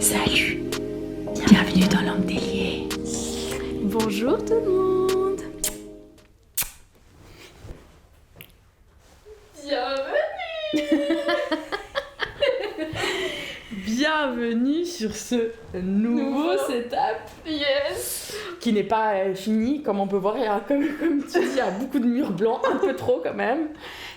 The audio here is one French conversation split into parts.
Salut, bienvenue dans Langue déliée. Bonjour tout le monde. Bienvenue. Bienvenue sur ce nouveau setup. Yes. Qui n'est pas fini, comme on peut voir, comme tu dis, il y a beaucoup de murs blancs, un peu trop quand même.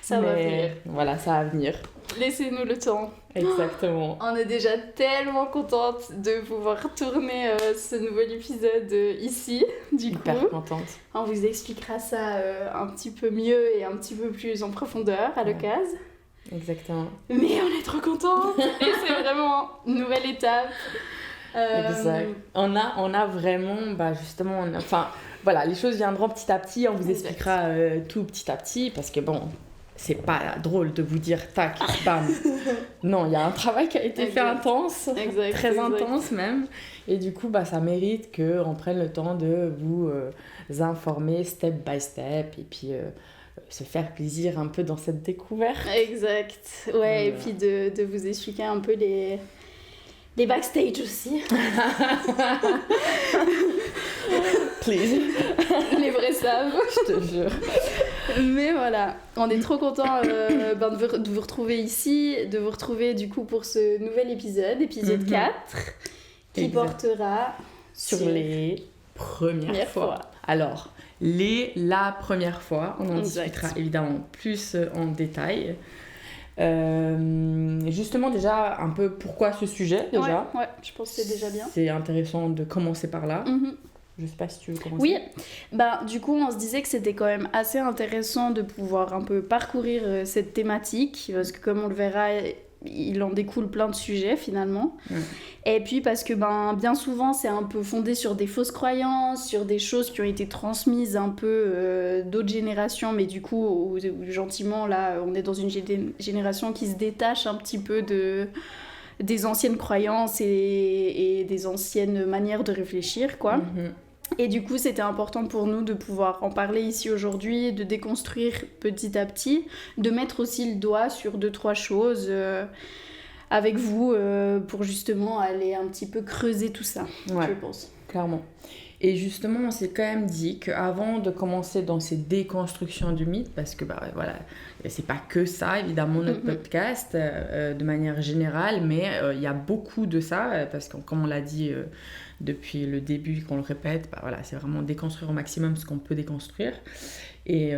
Ça va venir. Voilà, ça va venir. Laissez-nous le temps. Exactement. On est déjà tellement contente de pouvoir tourner ce nouvel épisode ici, du Hyper coup. contente. On vous expliquera ça un petit peu mieux et un petit peu plus en profondeur à l'occasion. Exactement. Mais on est trop contente et c'est vraiment une nouvelle étape. Exact. On a vraiment, justement, voilà, les choses viendront petit à petit, on vous expliquera tout petit à petit, parce que bon, c'est pas drôle de vous dire tac, bam. Non, il y a un travail qui a été fait intense, très intense même, et du coup, ça mérite qu'on prenne le temps de vous informer step by step, et puis se faire plaisir un peu dans cette découverte. Exact, ouais, et puis de vous expliquer un peu les backstage aussi. Please. Les vrais savent. Je te jure. Mais voilà, on est trop contents de vous retrouver ici, de vous retrouver du coup pour ce nouvel épisode 4, qui portera sur les premières fois. Alors, la première fois, on en discutera évidemment plus en détail. Justement déjà un peu pourquoi ce sujet déjà. Ouais, je pense que c'est déjà bien. C'est intéressant de commencer par là. Je sais pas si tu veux commencer. Oui, du coup on se disait que c'était quand même assez intéressant de pouvoir un peu parcourir cette thématique, parce que comme on le verra, il en découle plein de sujets finalement. Et puis parce que bien souvent c'est un peu fondé sur des fausses croyances, sur des choses qui ont été transmises un peu d'autres générations, mais du coup gentiment là on est dans une génération qui se détache un petit peu des anciennes croyances et des anciennes manières de réfléchir quoi. Et du coup, c'était important pour nous de pouvoir en parler ici aujourd'hui, de déconstruire petit à petit, de mettre aussi le doigt sur 2-3 choses avec vous pour justement aller un petit peu creuser tout ça, je pense. Clairement. Et justement, on s'est quand même dit qu'avant de commencer dans ces déconstructions du mythe, parce que voilà, c'est pas que ça, évidemment, notre podcast, de manière générale, mais il y a beaucoup de ça, parce que comme on l'a dit depuis le début, qu'on le répète, voilà, c'est vraiment déconstruire au maximum ce qu'on peut déconstruire, et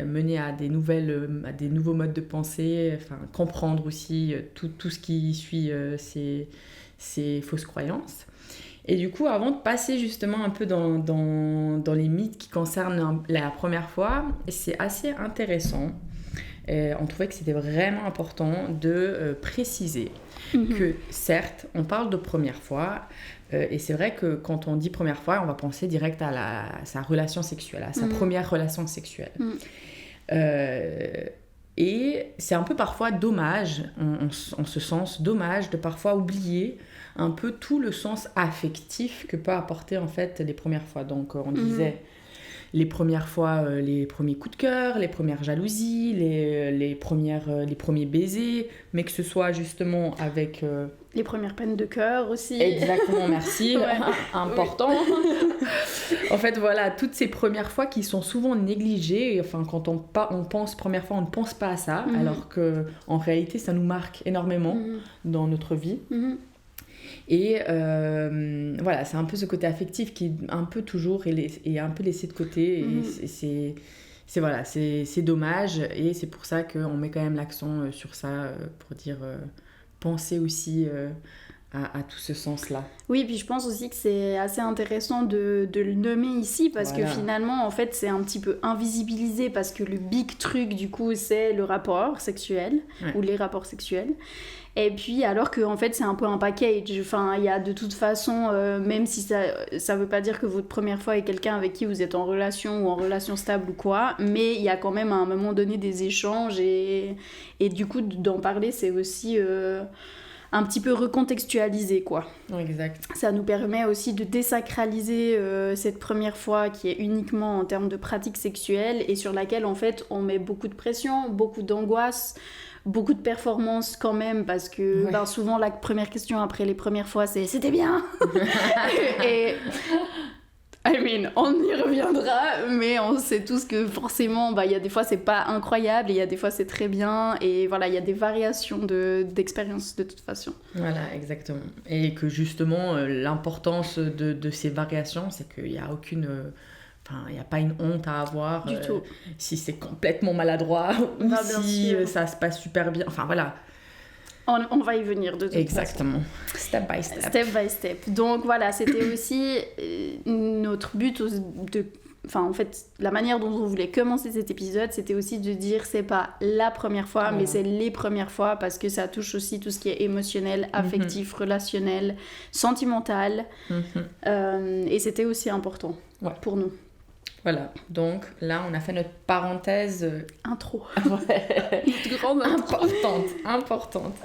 mener à des nouveaux modes de pensée, comprendre aussi tout ce qui suit ces fausses croyances. Et du coup, avant de passer justement un peu dans les mythes qui concernent la première fois, c'est assez intéressant. On trouvait que c'était vraiment important de préciser que certes, on parle de première fois, et c'est vrai que quand on dit première fois, on va penser direct à sa relation sexuelle, à sa première relation sexuelle. Et c'est un peu parfois dommage, en ce sens, dommage de parfois oublier un peu tout le sens affectif que peut apporter en fait les premières fois. Donc on disait les premières fois, les premiers coups de cœur, les premières jalousies, les premiers baisers, mais que ce soit justement avec... Les premières peines de cœur aussi. Exactement, merci. Important. En fait, voilà, toutes ces premières fois qui sont souvent négligées. Enfin, quand on pense première fois, on ne pense pas à ça, alors qu'en réalité, ça nous marque énormément dans notre vie. Et voilà, c'est un peu ce côté affectif qui un peu toujours est un peu laissé de côté. Et c'est dommage. Et c'est pour ça qu'on met quand même l'accent sur ça, pour dire... penser aussi à tout ce sens-là. Oui, puis je pense aussi que c'est assez intéressant de le nommer ici, parce que finalement, en fait, c'est un petit peu invisibilisé, parce que le big truc, du coup, c'est le rapport sexuel, ou les rapports sexuels. Et puis, alors que en fait, c'est un peu un package. Enfin, il y a de toute façon, même si ça veut pas dire que votre première fois est quelqu'un avec qui vous êtes en relation ou en relation stable ou quoi, mais il y a quand même à un moment donné des échanges et du coup, d'en parler, c'est aussi un petit peu recontextualiser, quoi. Exact. Ça nous permet aussi de désacraliser cette première fois qui est uniquement en termes de pratique sexuelle et sur laquelle, en fait, on met beaucoup de pression, beaucoup d'angoisse, beaucoup de performance quand même, parce que souvent la première question après les premières fois c'est « c'était bien !» Et on y reviendra, mais on sait tous que forcément, il y a des fois c'est pas incroyable, et il y a des fois c'est très bien, et voilà, il y a des variations d'expérience de toute façon. Voilà, exactement. Et que justement, l'importance de ces variations, c'est qu'il n'y a aucune... il n'y a pas une honte à avoir du tout. Si c'est complètement maladroit ou si ça se passe super bien. Enfin, voilà. On va y venir de toute Exactement. façon. Step by step. Step by step. Donc voilà, c'était aussi notre but en fait, la manière dont on voulait commencer cet épisode, c'était aussi de dire c'est pas la première fois, mais c'est les premières fois, parce que ça touche aussi tout ce qui est émotionnel, affectif, relationnel, sentimental. Et c'était aussi important pour nous. Voilà, donc là on a fait notre parenthèse intro. Notre grande importante.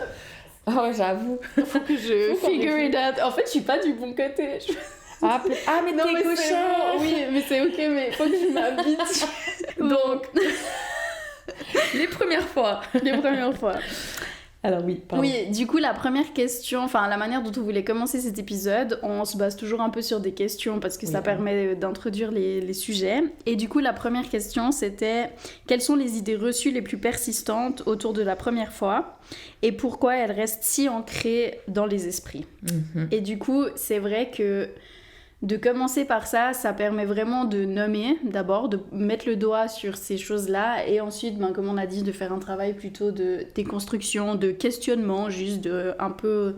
Oh, j'avoue. Faut que je figure it out. En fait, je suis pas du bon côté. Mais non, t'es cochère. Oui, mais c'est ok, mais faut que je m'habitue. Donc, les premières fois. Alors oui, pardon. Oui, du coup, la première question, la manière dont on voulait commencer cet épisode, on se base toujours un peu sur des questions parce que ça permet d'introduire les sujets. Et du coup, la première question, c'était quelles sont les idées reçues les plus persistantes autour de la première fois et pourquoi elles restent si ancrées dans les esprits. Et du coup, c'est vrai que de commencer par ça, ça permet vraiment de nommer d'abord, de mettre le doigt sur ces choses-là et ensuite, comme on a dit, de faire un travail plutôt de déconstruction, de questionnement, juste de un peu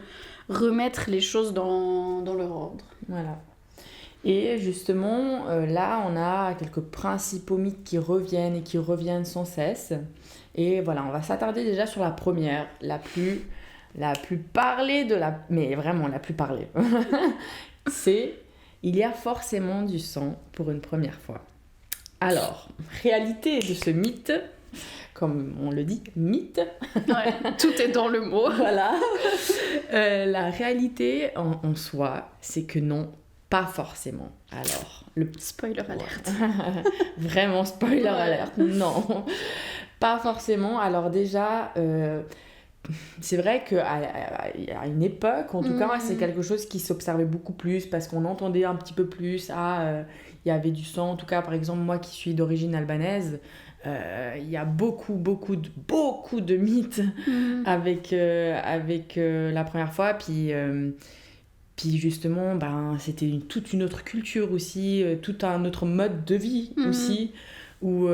remettre les choses dans leur ordre. Voilà. Et justement, là, on a quelques principaux mythes qui reviennent sans cesse. Et voilà, on va s'attarder déjà sur la première, la plus parlée mais vraiment la plus parlée. C'est... Il y a forcément du sang pour une première fois. Alors, réalité de ce mythe, comme on le dit, mythe. Tout est dans le mot. Voilà. La réalité en soi, c'est que non, pas forcément. Alors, spoiler alert. Vraiment spoiler alert. Non, pas forcément. Alors déjà... c'est vrai qu'à une époque, en tout cas, c'est quelque chose qui s'observait beaucoup plus parce qu'on entendait un petit peu plus. Il y avait du sang. En tout cas, par exemple, moi qui suis d'origine albanaise, il y a beaucoup de mythes avec la première fois. Puis justement, c'était toute une autre culture aussi, tout un autre mode de vie aussi. Où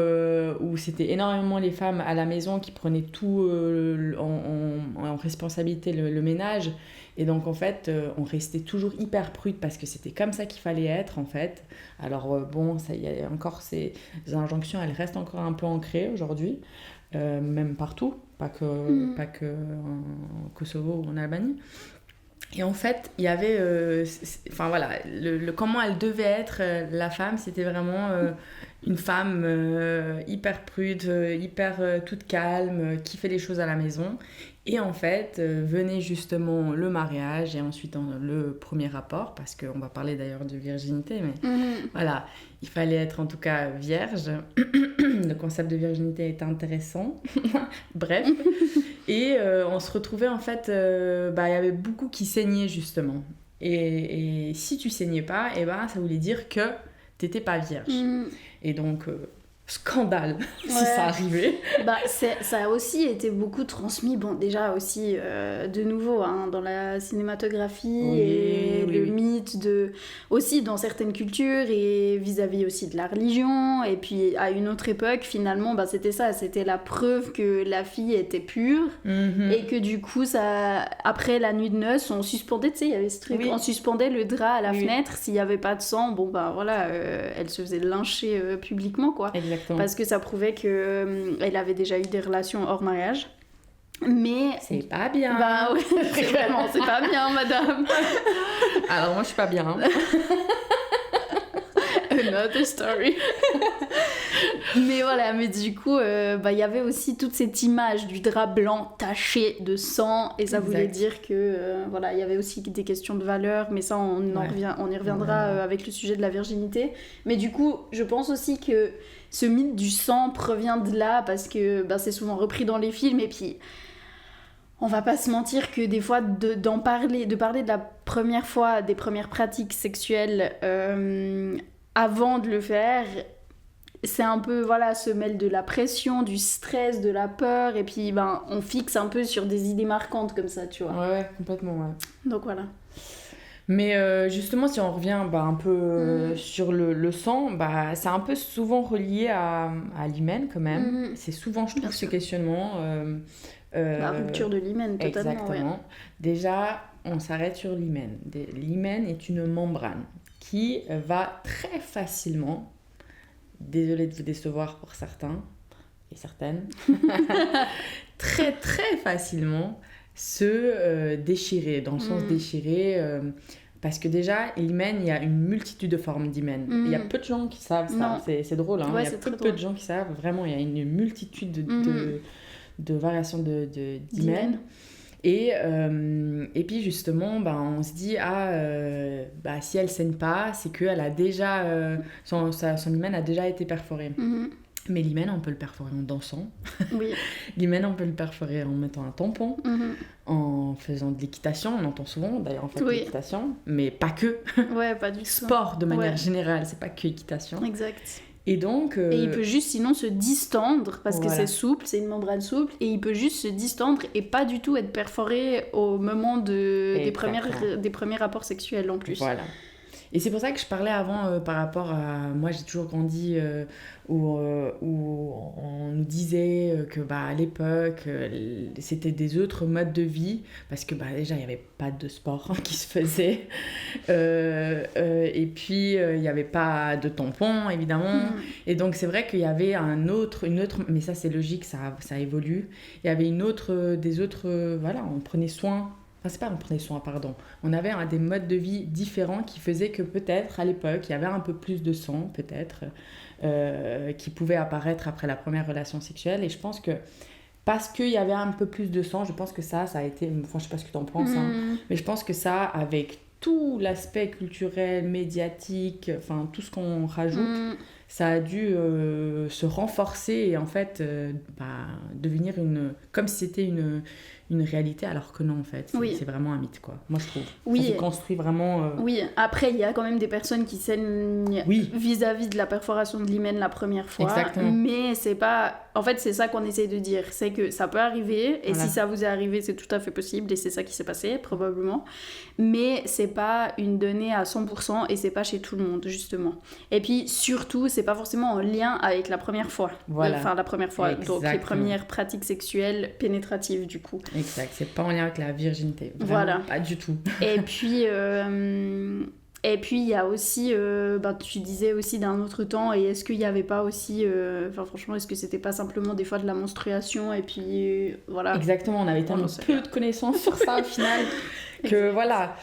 c'était énormément les femmes à la maison qui prenaient tout en responsabilité le ménage. Et donc, en fait, on restait toujours hyper prude parce que c'était comme ça qu'il fallait être, en fait. Alors, ça y a encore ces injonctions, elles restent encore un peu ancrées aujourd'hui, même partout, pas que en Kosovo ou en Albanie. Et en fait, il y avait... comment elle devait être, la femme, c'était vraiment... une femme hyper prude, hyper toute calme, qui fait les choses à la maison. Et en fait, venait justement le mariage et ensuite le premier rapport, parce qu'on va parler d'ailleurs de virginité, mais voilà, il fallait être en tout cas vierge. Le concept de virginité est intéressant. Bref. Et on se retrouvait en fait, il y avait beaucoup qui saignaient justement. Et si tu saignais pas, ça voulait dire que t'étais pas vierge. Et donc, scandale si ça arrivait. Ça a aussi été beaucoup transmis, déjà aussi de nouveau dans la cinématographie le mythe aussi dans certaines cultures et vis-à-vis aussi de la religion. Et puis à une autre époque, finalement, c'était ça, c'était la preuve que la fille était pure et que du coup, après la nuit de noces, on suspendait, il y avait ce truc, on suspendait le drap à la fenêtre, s'il n'y avait pas de sang, elle se faisait lyncher publiquement, quoi. Exactement. Parce que ça prouvait qu'elle avait déjà eu des relations hors mariage. Mais... C'est pas bien. Vraiment, c'est pas bien, madame. Alors moi, je suis pas bien. Another story. Mais voilà, mais du coup, il y avait aussi toute cette image du drap blanc taché de sang, et ça voulait dire que voilà, il y avait aussi des questions de valeur, mais ça on y reviendra avec le sujet de la virginité. Mais du coup, je pense aussi que ce mythe du sang provient de là, parce que c'est souvent repris dans les films, et puis on va pas se mentir que des fois de parler de la première fois des premières pratiques sexuelles avant de le faire, c'est un peu, voilà, se mêle de la pression, du stress, de la peur, et puis on fixe un peu sur des idées marquantes comme ça, tu vois. Ouais, complètement, ouais. Donc voilà. Mais justement, si on revient un peu sur le sang, c'est un peu souvent relié à l'hymen quand même. C'est souvent, je trouve, ce questionnement. La rupture de l'hymen, totalement. Exactement. Ouais. Déjà, on s'arrête sur l'hymen. L'hymen est une membrane qui va très facilement, désolée de vous décevoir pour certains et certaines, très très facilement se déchirer, dans le sens déchirer, parce que déjà, l'hymen, il y a une multitude de formes d'hymen. Il y a peu de gens qui savent ça, c'est drôle, hein. Ouais, il y a peu de gens qui savent, vraiment, il y a une multitude de variations d'hymen. Et puis justement, on se dit, si elle saigne pas, c'est qu'elle a déjà, son hymen a déjà été perforé. Mais l'hymen, on peut le perforer en dansant. Oui. L'hymen, on peut le perforer en mettant un tampon, en faisant de l'équitation. On entend souvent, d'ailleurs, en fait, l'équitation. Mais pas que. Ouais, pas du tout. Sport, de manière générale, c'est pas que équitation. Exact. Et donc... Et il peut juste sinon se distendre, parce que c'est souple, c'est une membrane souple, et il peut juste se distendre et pas du tout être perforé au moment des premiers rapports sexuels en plus. Voilà. Et c'est pour ça que je parlais avant par rapport à... Moi, j'ai toujours grandi où on nous disait que à l'époque, c'était des autres modes de vie, parce que déjà, il n'y avait pas de sport qui se faisait. Et puis, il n'y avait pas de tampons, évidemment. Et donc, c'est vrai qu'il y avait une autre... Mais ça, c'est logique, ça évolue. Il y avait des autres... voilà, on prenait soin... Enfin, c'est pas on prenait soin, pardon. On avait des modes de vie différents qui faisaient que peut-être, à l'époque, il y avait un peu plus de sang, peut-être, qui pouvait apparaître après la première relation sexuelle. Et je pense que, parce qu'il y avait un peu plus de sang, je pense que ça a été... Enfin, je sais pas ce que tu en penses, hein, mais je pense que ça, avec tout l'aspect culturel, médiatique, enfin, tout ce qu'on rajoute, ça a dû se renforcer et en fait devenir comme si c'était une réalité, alors que non, en fait. C'est vraiment un mythe, quoi. Moi, je trouve. Ça se construit vraiment... Oui, après, il y a quand même des personnes qui saignent vis-à-vis de la perforation de l'hymen la première fois. Exactement. Mais c'est pas... En fait, c'est ça qu'on essaye de dire. C'est que ça peut arriver, et si ça vous est arrivé, c'est tout à fait possible, et c'est ça qui s'est passé, probablement. Mais c'est pas une donnée à 100%, et c'est pas chez tout le monde, justement. Et puis, surtout, c'est pas forcément en lien avec la première fois. Voilà. Enfin, la première fois. Exactement. Donc, les premières pratiques sexuelles pénétratives, du coup. Exact, c'est pas en lien avec la virginité. Vraiment, voilà. Pas du tout. Et puis, il y a aussi, tu disais aussi d'un autre temps, et est-ce qu'il n'y avait pas aussi, franchement, est-ce que c'était pas simplement des fois de la menstruation, et puis voilà. Exactement, on avait tellement peu de connaissances sur ça au final, que voilà,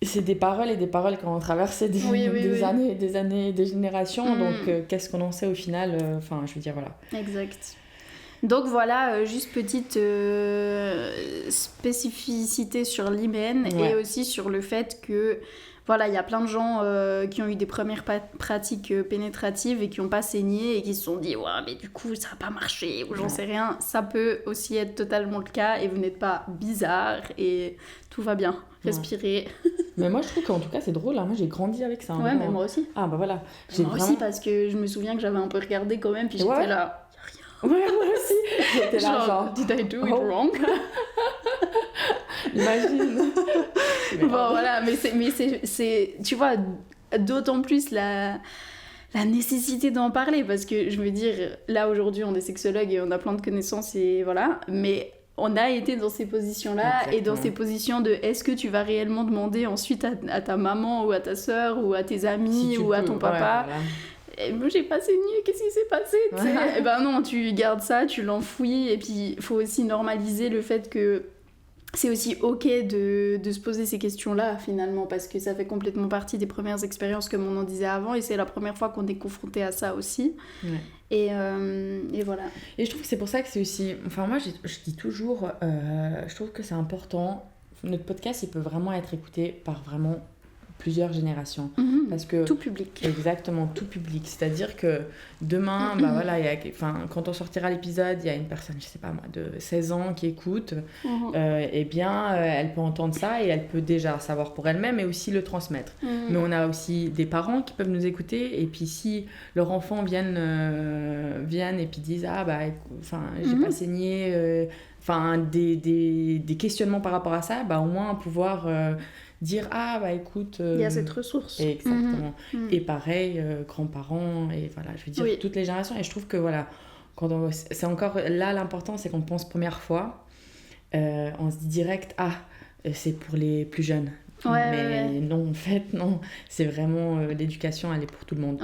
c'est des paroles et des paroles quand on traversait des années, des générations, donc qu'est-ce qu'on en sait au final, enfin, je veux dire, voilà. Exact. Donc voilà, juste petite spécificité sur l'hymen et aussi sur le fait que voilà, il y a plein de gens qui ont eu des premières pratiques pénétratives et qui n'ont pas saigné et qui se sont dit « Ouais, mais du coup, ça n'a pas marché » ou j'en sais rien. Ça peut aussi être totalement le cas et vous n'êtes pas bizarre et tout va bien. Respirez. Mais moi, je trouve qu'en tout cas, c'est drôle. Hein. Moi, j'ai grandi avec ça. Ouais, mais moi aussi. Ah, bah voilà. Moi aussi, parce que je me souviens que j'avais un peu regardé quand même, puis j'étais là... Ouais, moi aussi. J'étais là, genre... Did I do it wrong? Imagine. Bon, voilà, mais c'est... Tu vois, d'autant plus la nécessité d'en parler, parce que je veux dire, là, aujourd'hui, on est sexologue et on a plein de connaissances, et voilà, mais... On a été dans ces positions-là. Exactement. Et dans ces positions de est-ce que tu vas réellement demander ensuite à ta maman ou à ta sœur ou à tes amis ou à ton papa et moi j'ai pas saigné, qu'est-ce qui s'est passé Et ben non, tu gardes ça, tu l'enfouis et puis il faut aussi normaliser le fait que c'est aussi ok de se poser ces questions-là finalement, parce que ça fait complètement partie des premières expériences comme on en disait avant, et c'est la première fois qu'on est confronté à ça aussi. Ouais. Et voilà. Et je trouve que c'est pour ça que c'est aussi... Enfin, moi, je dis toujours, je trouve que c'est important. Notre podcast, il peut vraiment être écouté par vraiment plusieurs générations. Parce que, tout public. Exactement, tout public. C'est-à-dire que demain, bah voilà, quand on sortira l'épisode, il y a une personne, je sais pas moi, de 16 ans qui écoute, eh bien, elle peut entendre ça et elle peut déjà savoir pour elle-même et aussi le transmettre. Mais on a aussi des parents qui peuvent nous écouter, et puis si leur enfant viennent et puis disent « Ah, bah, j'ai pas saigné... des questionnements par rapport à ça, bah, au moins pouvoir... dire ah bah écoute il y a cette ressource. Exactement. Et pareil grands-parents, et voilà, je veux dire toutes les générations. Et je trouve que voilà, c'est encore là l'important, c'est qu'on pense première fois, on se dit direct c'est pour les plus jeunes. Mais non, en fait non, c'est vraiment l'éducation, elle est pour tout le monde.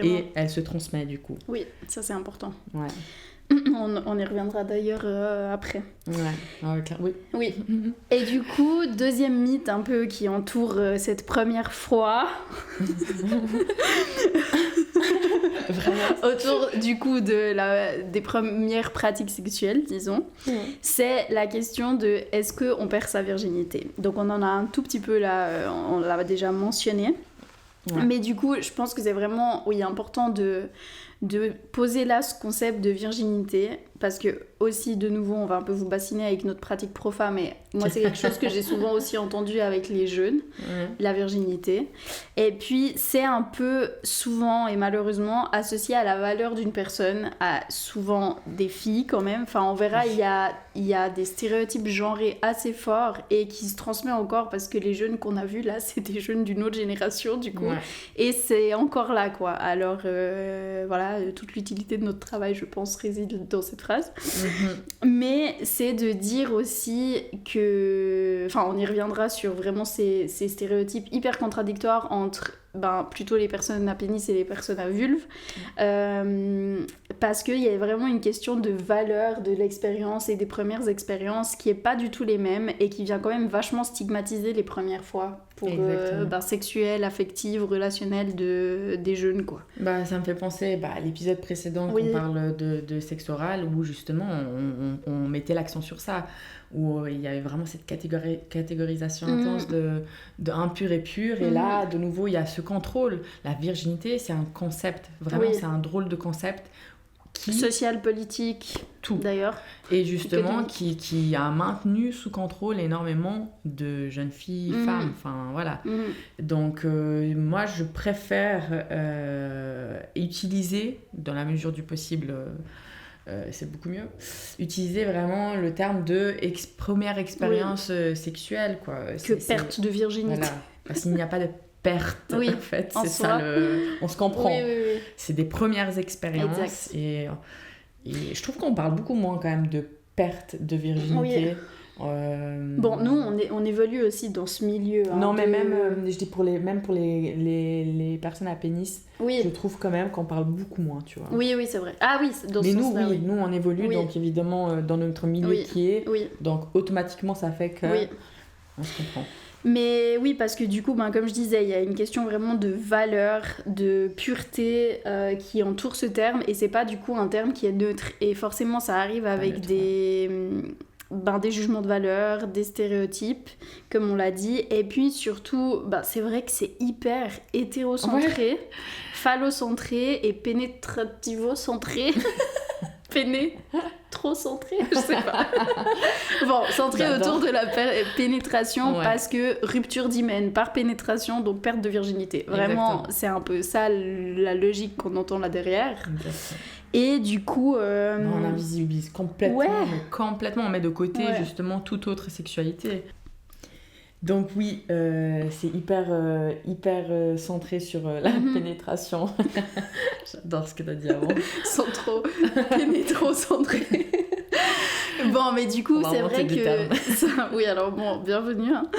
Et elle se transmet du coup. Oui, ça c'est important. Ouais. On y reviendra d'ailleurs après. Oui. Oui. Et du coup, deuxième mythe un peu qui entoure cette première fois. Vraiment. Autour du coup des premières pratiques sexuelles, disons. C'est la question de est-ce qu'on perd sa virginité. Donc on en a un tout petit peu là, on l'a déjà mentionné. Mais du coup, je pense que c'est vraiment important de poser là ce concept de virginité, parce que aussi de nouveau on va un peu vous bassiner avec notre pratique profa, mais moi c'est quelque chose que j'ai souvent aussi entendu avec les jeunes, la virginité, et puis c'est un peu souvent et malheureusement associé à la valeur d'une personne, à souvent des filles quand même, enfin on verra il y a des stéréotypes genrés assez forts et qui se transmettent encore, parce que les jeunes qu'on a vus là c'est des jeunes d'une autre génération du coup, et c'est encore là quoi. Alors voilà, toute l'utilité de notre travail je pense réside dans cette phrase. Mais c'est de dire aussi que, enfin on y reviendra sur vraiment ces stéréotypes hyper contradictoires entre plutôt les personnes à pénis et les personnes à vulve, parce qu'il y a vraiment une question de valeur de l'expérience et des premières expériences qui est pas du tout les mêmes, et qui vient quand même vachement stigmatiser les premières fois pour sexuelles, affectives, relationnelles des jeunes quoi. Ça me fait penser à l'épisode précédent qu'on parle de sexe oral, où justement on mettait l'accent sur ça, où il y avait vraiment cette catégorisation intense de impur et pur, et là de nouveau il y a ce contrôle. La virginité c'est un concept, vraiment c'est un drôle de concept social, politique, tout d'ailleurs, et justement qui a maintenu sous contrôle énormément de jeunes filles, femmes, enfin voilà. Donc moi je préfère utiliser, dans la mesure du possible, c'est beaucoup mieux, utiliser vraiment le terme de première expérience sexuelle quoi, que perte de virginité. Voilà. Parce qu'il n'y a pas de perte en fait, c'est ça on se comprend. C'est des premières expériences, et je trouve qu'on parle beaucoup moins quand même de perte de virginité. Bon, nous on évolue aussi dans ce milieu. Non, mais même je dis pour les personnes à pénis, je trouve quand même qu'on parle beaucoup moins, tu vois. Oui, c'est vrai. Ah oui, dans ce sens-là. Mais nous, nous on évolue, donc évidemment dans notre milieu qui est, donc automatiquement ça fait que on se comprend. Mais oui, parce que du coup, comme je disais, il y a une question vraiment de valeur, de pureté qui entoure ce terme, et c'est pas du coup un terme qui est neutre. Et forcément, ça arrive avec des jugements de valeur, des stéréotypes, comme on l'a dit. Et puis surtout, c'est vrai que c'est hyper hétérocentré, phallocentré et pénétrativo-centré. Trop centré, je sais pas. Bon, centré autour de la pénétration, parce que rupture d'hymen par pénétration, donc perte de virginité. Vraiment, c'est un peu ça la logique qu'on entend là derrière. Et du coup... on invisibilise complètement, on met de côté justement toute autre sexualité. Donc oui, c'est hyper centré sur la pénétration. J'adore ce que tu as dit avant. Pénétro-centré. Bon, mais du coup, c'est vrai que... Oui, alors bon, bienvenue. Hein.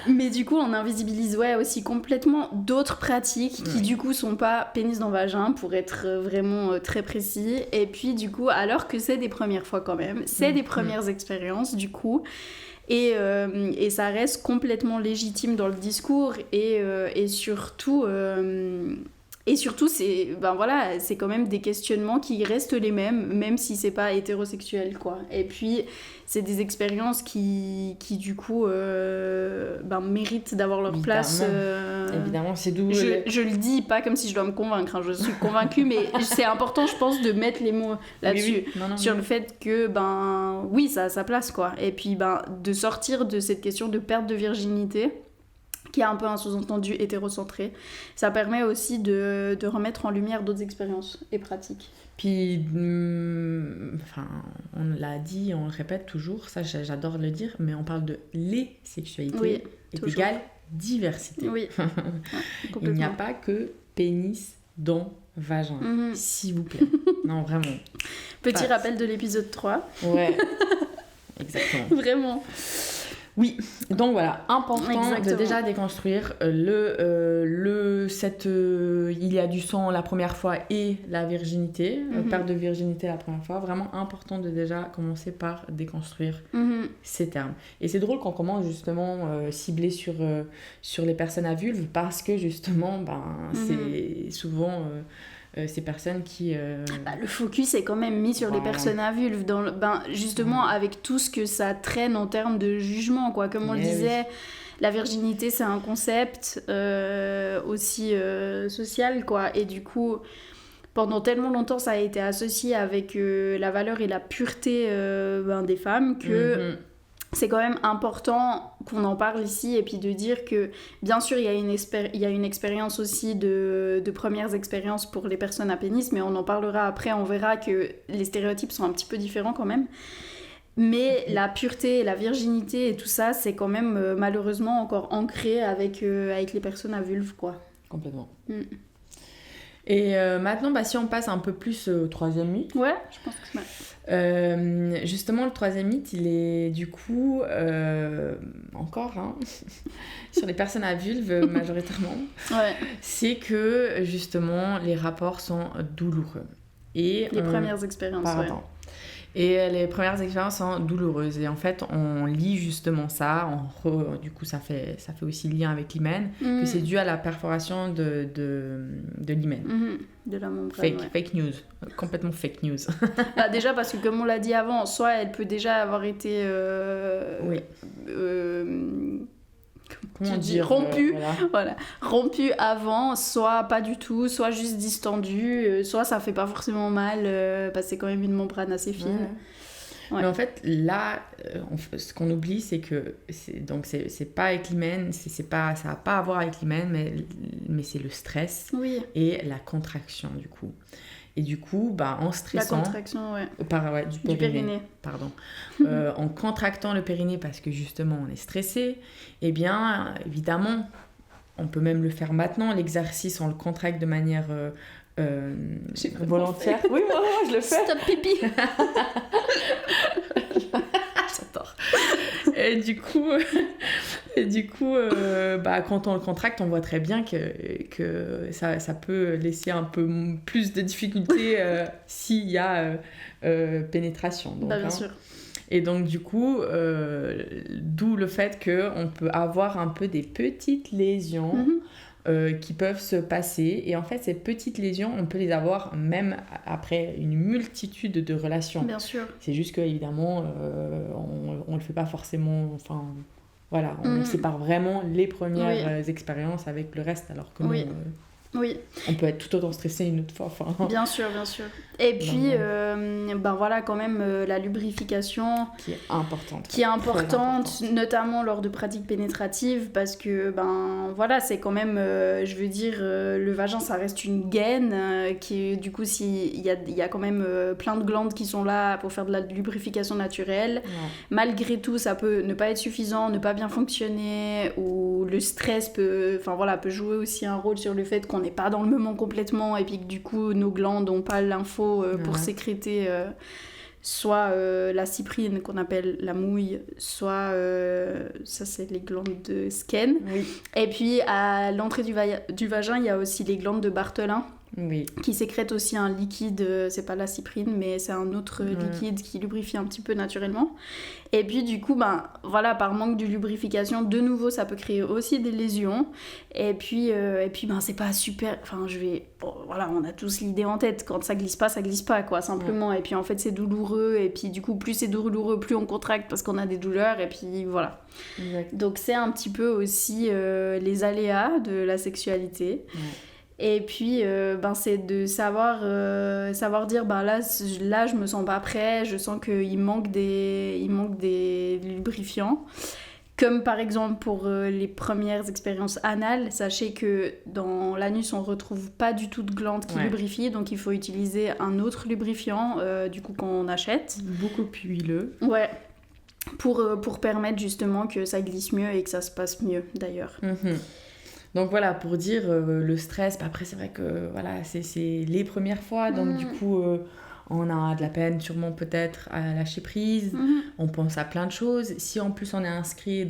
Mais du coup, on invisibilise aussi complètement d'autres pratiques qui du coup sont pas pénis dans vagin, pour être vraiment très précis. Et puis du coup, alors que c'est des premières fois quand même, c'est des premières expériences du coup... Et ça reste complètement légitime dans le discours et surtout... Et surtout, c'est quand même des questionnements qui restent les mêmes, même si c'est pas hétérosexuel, quoi. Et puis, c'est des expériences qui du coup, méritent d'avoir leur place. Évidemment, c'est d'où... Je le dis pas comme si je dois me convaincre, hein, je suis convaincue, mais c'est important, je pense, de mettre les mots là-dessus. Oui. Non, sur le fait que, oui, ça a sa place, quoi. Et puis, de sortir de cette question de perte de virginité, qui a un peu un sous-entendu hétérocentré. Ça permet aussi de remettre en lumière d'autres expériences et pratiques. Puis, on l'a dit, on le répète toujours, ça j'adore le dire, mais on parle de les sexualités et d'égale diversité. Oui, il n'y a pas que pénis, dents, vagin, s'il vous plaît. Non, vraiment. Petit rappel de l'épisode 3. Ouais, exactement. Vraiment. Oui, donc voilà, important Exactement. de déjà déconstruire il y a du sang la première fois et la virginité, perte de virginité la première fois, vraiment important de déjà commencer par déconstruire ces termes. Et c'est drôle qu'on commence justement ciblé sur les personnes à vulve parce que justement, c'est souvent... ces personnes qui... le focus est quand même mis sur les personnes à vulve, justement avec tout ce que ça traîne en termes de jugement, quoi. Comme on le disait, la virginité c'est un concept aussi social, quoi. Et du coup, pendant tellement longtemps ça a été associé avec la valeur et la pureté des femmes que... C'est quand même important qu'on en parle ici et puis de dire que bien sûr il y a une expérience aussi de premières expériences pour les personnes à pénis, mais on en parlera après, on verra que les stéréotypes sont un petit peu différents quand même. Mais la pureté, la virginité et tout ça, c'est quand même malheureusement encore ancré avec les personnes à vulve, quoi. Complètement. Et maintenant, si on passe un peu plus au troisième mythe. Ouais, je pense que c'est mal. Justement, le troisième mythe, il est du coup sur les personnes à vulve majoritairement. Ouais. C'est que justement les rapports sont douloureux. Et les premières expériences. Pardon. Ouais. Et les premières expériences sont douloureuses. Et en fait, on lit justement ça. Du coup, ça fait aussi lien avec l'hymen, que c'est dû à la perforation de l'hymen. De la membrane. Fake news. Complètement fake news. Déjà, parce que comme on l'a dit avant, soit elle peut déjà avoir été... rompue, rompue avant, soit pas du tout, soit juste distendue, soit ça fait pas forcément mal parce que c'est quand même une membrane assez fine. Ouais. Mais en fait, là, ce qu'on oublie, c'est que c'est pas avec l'hymen, ça n'a pas à voir avec l'hymen, mais c'est le stress et la contraction du coup. Et du coup, en stressant... La contraction, du périnée. Pardon. En contractant le périnée parce que justement on est stressé, eh bien, évidemment, on peut même le faire maintenant. L'exercice, on le contracte de manière volontaire. Oui, moi, je le fais. Stop pipi. J'adore. Et du coup, quand on le contracte, on voit très bien que ça peut laisser un peu plus de difficultés s'il y a pénétration. Donc, bien sûr. Et donc, du coup, d'où le fait qu'on peut avoir un peu des petites lésions qui peuvent se passer. Et en fait, ces petites lésions, on peut les avoir même après une multitude de relations. Bien sûr. C'est juste qu'évidemment, on ne le fait pas forcément... Enfin, voilà, on sépare vraiment les premières expériences avec le reste, alors que on peut être tout autant stressé une autre fois. Bien sûr. Et puis, quand même, la lubrification... Qui est importante. Notamment lors de pratiques pénétratives, parce que, c'est quand même, le vagin, ça reste une gaine, du coup, il y a quand même plein de glandes qui sont là pour faire de la lubrification naturelle. Ouais. Malgré tout, ça peut ne pas être suffisant, ne pas bien fonctionner, ou le stress peut jouer aussi un rôle sur le fait qu'on n'est pas dans le moment complètement, et puis que du coup, nos glandes n'ont pas l'info pour sécréter soit la cyprine qu'on appelle la mouille, soit ça c'est les glandes de Skene. Et puis à l'entrée du vagin, il y a aussi les glandes de Bartholin qui sécrète aussi un liquide, c'est pas la cyprine, mais c'est un autre liquide qui lubrifie un petit peu naturellement. Et puis du coup, voilà, par manque de lubrification, de nouveau, ça peut créer aussi des lésions. Et puis c'est pas super... Enfin, voilà, on a tous l'idée en tête, quand ça glisse pas, quoi, simplement. Et puis en fait, c'est douloureux, et puis du coup, plus c'est douloureux, plus on contracte parce qu'on a des douleurs, et puis voilà. Exact. Donc c'est un petit peu aussi les aléas de la sexualité. Et puis, c'est de savoir dire, là, je me sens pas prêt, je sens qu'il manque des lubrifiants. Comme par exemple pour les premières expériences anales, sachez que dans l'anus, on retrouve pas du tout de glande qui lubrifie, donc il faut utiliser un autre lubrifiant, du coup, qu'on achète. Beaucoup plus huileux. Ouais. Pour permettre justement que ça glisse mieux et que ça se passe mieux, d'ailleurs. Donc voilà, pour dire le stress, après c'est vrai que voilà, c'est les premières fois, donc du coup on a de la peine sûrement peut-être à lâcher prise, on pense à plein de choses. Si en plus on est inscrit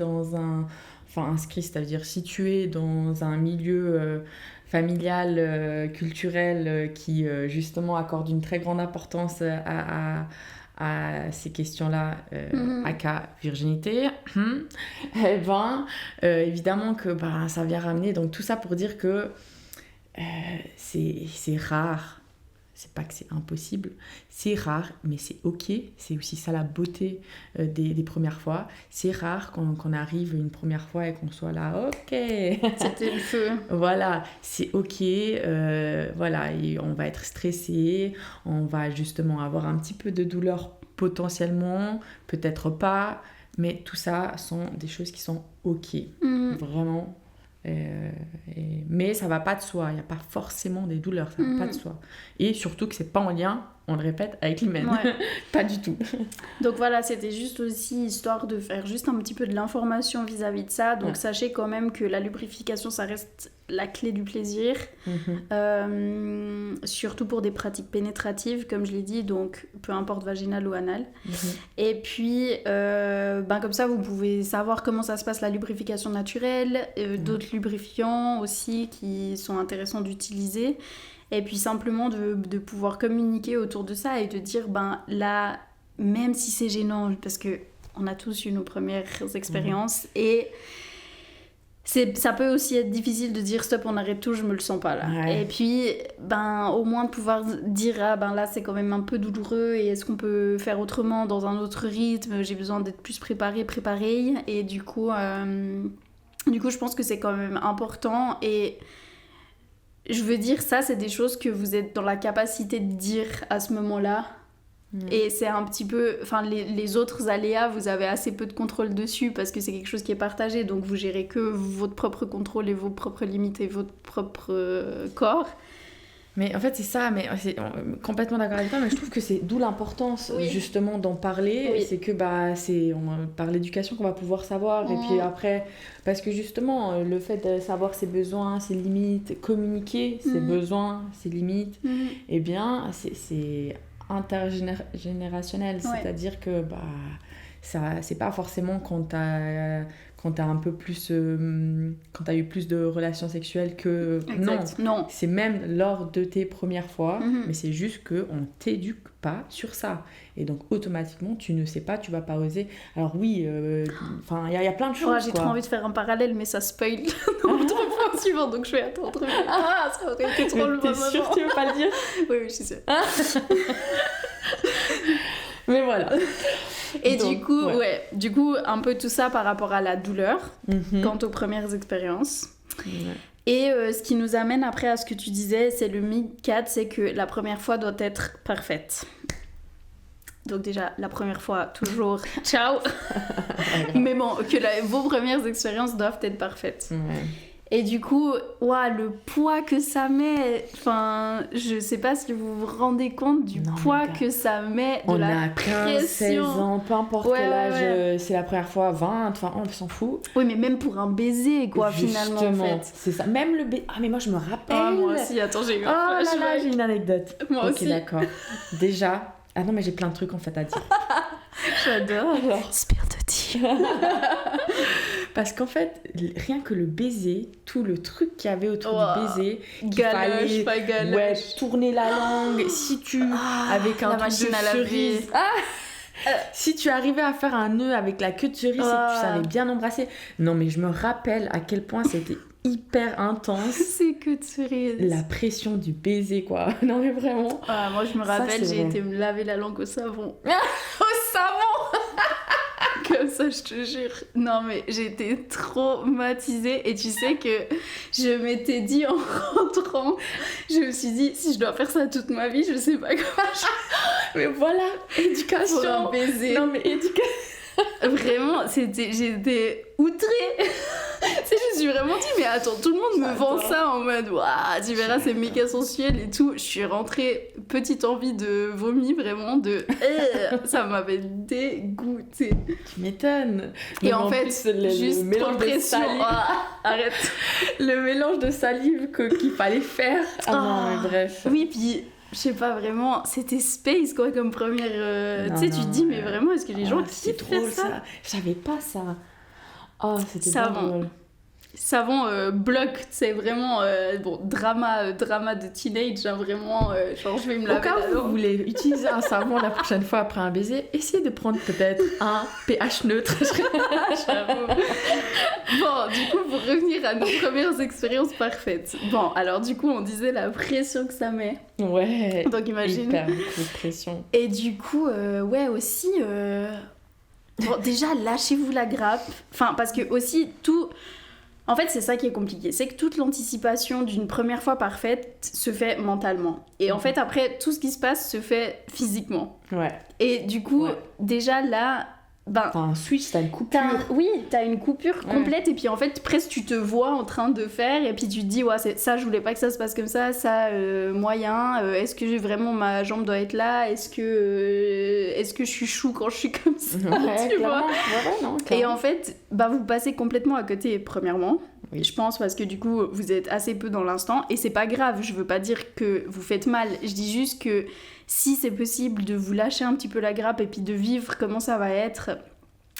c'est-à-dire situé dans un milieu familial, culturel qui justement accorde une très grande importance à ces questions-là, aka virginité, évidemment que ça vient ramener. Donc tout ça pour dire que c'est rare. C'est pas que c'est impossible, c'est rare, mais c'est ok. C'est aussi ça la beauté des premières fois. C'est rare qu'on arrive une première fois et qu'on soit là, ok. C'était le feu. Voilà, c'est ok. Voilà, et on va être stressé, on va justement avoir un petit peu de douleur potentiellement, peut-être pas, mais tout ça sont des choses qui sont ok, vraiment. Mais ça va pas de soi, il n'y a pas forcément des douleurs, ça va pas de soi. Et surtout que c'est pas en lien, on le répète, avec l'hymen. Pas du tout. Donc voilà, c'était juste aussi histoire de faire juste un petit peu de l'information vis-à-vis de ça. Donc sachez quand même que la lubrification, ça reste la clé du plaisir. Surtout pour des pratiques pénétratives, comme je l'ai dit, donc peu importe vaginal ou anal. Et puis, comme ça, vous pouvez savoir comment ça se passe la lubrification naturelle, d'autres lubrifiants aussi qui sont intéressants d'utiliser. Et puis simplement de pouvoir communiquer autour de ça et de dire, là, même si c'est gênant, parce qu'on a tous eu nos premières expériences, et ça peut aussi être difficile de dire, stop, on arrête tout, je me le sens pas là. Et puis, au moins de pouvoir dire, là, c'est quand même un peu douloureux, et est-ce qu'on peut faire autrement dans un autre rythme, j'ai besoin d'être plus préparée. Et du coup, je pense que c'est quand même important. Et je veux dire, ça, c'est des choses que vous êtes dans la capacité de dire à ce moment-là. Et c'est un petit peu... Enfin, les autres aléas, vous avez assez peu de contrôle dessus parce que c'est quelque chose qui est partagé. Donc, vous gérez que votre propre contrôle et vos propres limites et votre propre corps. Mais en fait, c'est ça, mais c'est complètement d'accord avec toi, mais je trouve que c'est d'où l'importance justement d'en parler. C'est que c'est par l'éducation qu'on va pouvoir savoir. Et puis après, parce que justement, le fait de savoir ses besoins, ses limites, communiquer ses besoins, ses limites, eh bien, c'est intergénérationnel. C'est-à-dire que ça, c'est pas forcément quand t'as un peu plus quand t'as eu plus de relations sexuelles que non, c'est même lors de tes premières fois, mais c'est juste que on t'éduque pas sur ça et donc automatiquement tu ne sais pas, tu vas pas oser. Alors oui, il y a plein de choses. J'ai trop envie de faire un parallèle, mais ça spoil notre point suivant, donc je vais attendre. Ça aurait été trop le moment. T'es sûre que tu veux pas le dire? Oui, je suis sûre. Mais voilà. Et donc, du coup, un peu tout ça par rapport à la douleur, quant aux premières expériences. Et ce qui nous amène après à ce que tu disais, c'est le mythe 4, c'est que la première fois doit être parfaite. Donc déjà, la première fois, toujours, ciao. Mais bon, vos premières expériences doivent être parfaites. Et du coup, le poids que ça met, je sais pas si vous vous rendez compte du poids que ça met, de la pression. On a 15, 16 ans, peu importe quel âge, c'est la première fois, 20, on s'en fout. Oui, mais même pour un baiser, finalement, en fait. C'est ça, même le baiser. Ah, mais moi, je me rappelle. Moi aussi, attends, j'ai eu un flash. J'ai une anecdote. Moi aussi. Ok, d'accord. Déjà... Ah non, mais j'ai plein de trucs en fait à dire. J'adore. Spill the tea. Parce qu'en fait, rien que le baiser, tout le truc qu'il y avait autour du baiser, galoche, pas galoche. Ouais, tourner la langue, si tu, avec un truc de cerise... Si tu arrivais à faire un nœud avec la queue de cerise et que tu savais bien embrasser. Non, mais je me rappelle à quel point c'était hyper intense. C'est que de cerise. La pression du baiser, quoi. Non, mais vraiment. Moi, je me rappelle, j'ai été me laver la langue au savon. Au savon. Comme ça, je te jure. Non, mais j'étais traumatisée. Et tu sais que je m'étais dit en rentrant, je me suis dit, si je dois faire ça toute ma vie, je sais pas comment Mais voilà, éducation. Pour un baiser. Non, mais éducation. Vraiment, j'étais outrée. Tu sais, je me suis vraiment dit, mais attends, tout le monde me vend ça en mode, waouh, tu verras, c'est méga sensuel et tout. Je suis rentrée, petite envie de vomi, vraiment, ça m'avait dégoûtée. Tu m'étonnes. Et en fait, juste le mélange de salive. Arrête. Le mélange de salive qu'il fallait faire. Non, mais bref. Oui, puis... Je sais pas, vraiment, c'était space quoi comme première... tu sais, tu te dis, mais vraiment, est-ce que les gens kiffent faire ça? Je savais pas ça. Oh, c'était drôle. Savon bloc, c'est vraiment drama de teenage, hein, vraiment, genre je vais me laver. Au cas où vous voulez utiliser un savon la prochaine fois après un baiser, essayez de prendre peut-être un pH neutre. Bon, du coup, pour revenir à nos premières expériences parfaites. Bon, alors du coup, on disait la pression que ça met. Ouais. Donc imagine. Hyper beaucoup de pression. Et du coup, ouais, aussi... Bon, déjà, lâchez-vous la grappe. Enfin, parce que aussi, tout... En fait, c'est ça qui est compliqué. C'est que toute l'anticipation d'une première fois parfaite se fait mentalement. Et en fait, après, tout ce qui se passe se fait physiquement. Ouais. Et du coup, déjà là... T'as un switch, t'as une coupure. T'as une coupure complète. Et puis en fait, presque tu te vois en train de faire. Et puis tu te dis, ouais, ça, je voulais pas que ça se passe comme ça. Ça, moyen. Est-ce que vraiment ma jambe doit être là? Est-ce que je suis chou quand je suis comme ça? Ouais, tu vois? Non, et en fait, vous passez complètement à côté, premièrement. Oui. Je pense parce que du coup, vous êtes assez peu dans l'instant. Et c'est pas grave. Je veux pas dire que vous faites mal. Je dis juste que si c'est possible de vous lâcher un petit peu la grappe et puis de vivre comment ça va être,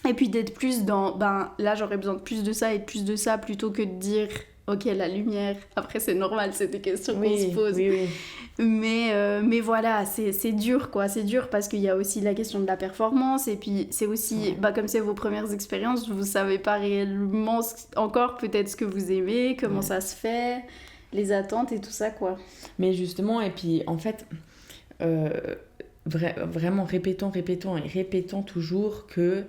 et puis d'être plus dans, là j'aurais besoin de plus de ça et de plus de ça, plutôt que de dire, ok, la lumière, après c'est normal, c'est des questions qu'on se pose. Oui. Mais voilà, c'est dur quoi, c'est dur parce qu'il y a aussi la question de la performance, et puis c'est aussi, comme c'est vos premières expériences, vous savez pas réellement encore peut-être ce que vous aimez, comment ça se fait, les attentes et tout ça quoi. Mais justement, et puis en fait... vraiment répétons et répétons toujours que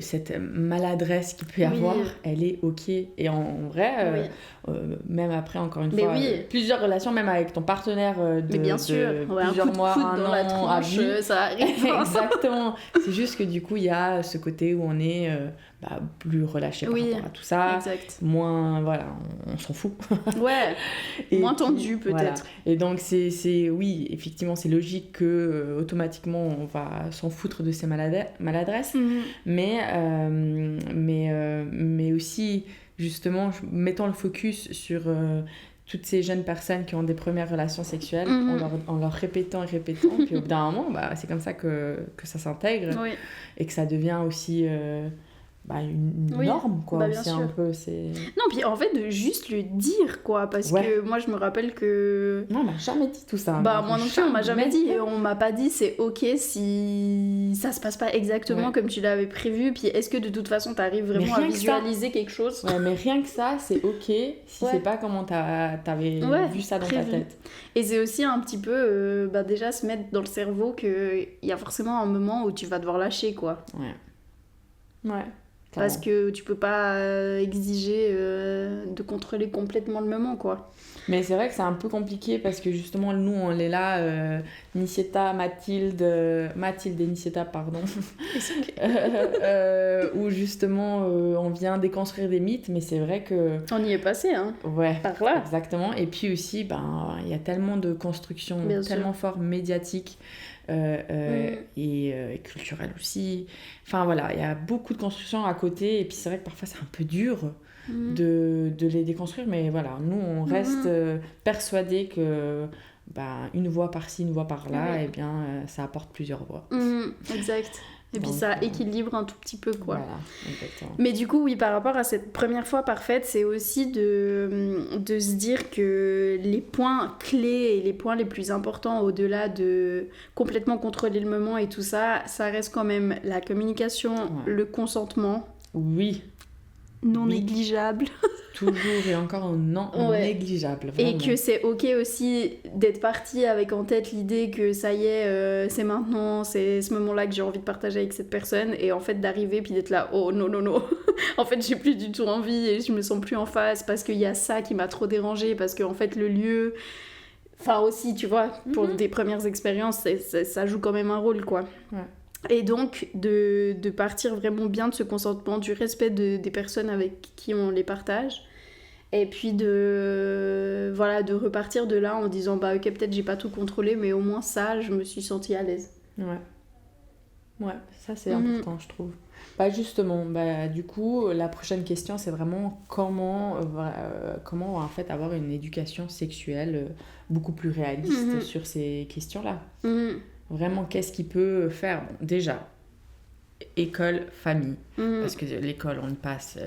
cette maladresse qu'il peut y avoir, elle est ok. Et en vrai, même après, encore une fois, plusieurs relations, même avec ton partenaire de plusieurs mois, un an, la tronche, ça arrive. Exactement. C'est juste que du coup, il y a ce côté où on est plus relâché par rapport à tout ça. Exact. Moins, voilà, on s'en fout. Ouais, moins tendu peut-être. Voilà. Et donc, oui, effectivement, c'est logique que automatiquement, on va s'en foutre de ces maladresses. Mais aussi, justement, mettons le focus sur toutes ces jeunes personnes qui ont des premières relations sexuelles, en leur répétant, puis au bout d'un moment, c'est comme ça que ça s'intègre, et que ça devient aussi... une norme quoi, bien sûr. Un peu, non, puis en fait de juste le dire quoi, parce que moi je me rappelle que non, on m'a jamais dit tout ça, moi non plus, on m'a jamais dit, et on m'a pas dit c'est ok si ça se passe pas exactement comme tu l'avais prévu, puis est-ce que de toute façon t'arrives vraiment à visualiser quelque chose. Mais rien que ça, c'est ok si c'est pas comment t'avais vu ça dans ta tête. Et c'est aussi un petit peu déjà se mettre dans le cerveau qu'il y a forcément un moment où tu vas devoir lâcher quoi. Ouais. Parce que tu peux pas exiger de contrôler complètement le moment, quoi. Mais c'est vrai que c'est un peu compliqué parce que justement, nous, on est là, Mathilde et Nicieta, pardon. Où justement, on vient déconstruire des mythes, mais c'est vrai que... On y est passé, hein. Ouais, par là. Exactement. Et puis aussi, il y a tellement de constructions tellement fortes, médiatiques, et culturelles aussi. Enfin voilà, il y a beaucoup de constructions à côté, et puis c'est vrai que parfois c'est un peu dur de les déconstruire, mais voilà, nous on reste persuadés que une voix par-ci, une voix par-là, et bien ça apporte plusieurs voix. Exact. Et puis ça équilibre un tout petit peu, quoi. Voilà, exactement. Mais du coup, oui, par rapport à cette première fois parfaite, c'est aussi de se dire que les points clés et les points les plus importants, au-delà de complètement contrôler le moment et tout ça, ça reste quand même la communication, le consentement. Oui. Non négligeable. Toujours et encore non négligeable. Vraiment. Et que c'est ok aussi d'être parti avec en tête l'idée que ça y est, c'est maintenant, c'est ce moment-là que j'ai envie de partager avec cette personne. Et en fait d'arriver puis d'être là, oh non, non, non. En fait j'ai plus du tout envie et je me sens plus en phase parce qu'il y a ça qui m'a trop dérangée. Parce qu'en fait le lieu... Enfin aussi, tu vois, pour des premières expériences, ça joue quand même un rôle, quoi. Ouais. Et donc, de partir vraiment bien de ce consentement, du respect des personnes avec qui on les partage. Et puis de repartir de là en disant, bah ok, peut-être j'ai pas tout contrôlé, mais au moins ça, je me suis sentie à l'aise. Ouais, ça c'est important, je trouve. Bah justement, du coup, la prochaine question, c'est vraiment comment en fait avoir une éducation sexuelle beaucoup plus réaliste sur ces questions-là. Vraiment, qu'est-ce qu'il peut faire? Bon, déjà, école, famille. Parce que l'école, on y passe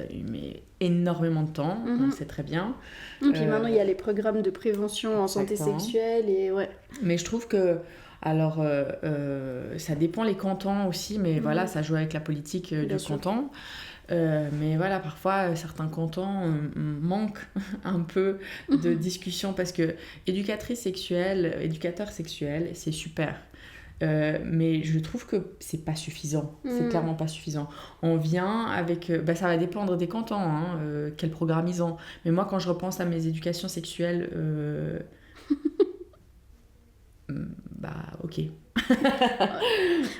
énormément de temps, on le sait très bien. Et puis maintenant, il y a les programmes de prévention en santé sexuelle. Et ouais. Mais je trouve que, alors, ça dépend les cantons aussi, mais voilà, ça joue avec la politique du canton. Mais voilà, parfois, certains cantons manquent un peu de discussion parce que éducateur sexuel, c'est super. Mais je trouve que c'est pas suffisant, c'est clairement pas suffisant. On vient avec, ça va dépendre des cantons, quel programme ils ont. Mais moi, quand je repense à mes éducations sexuelles, ok.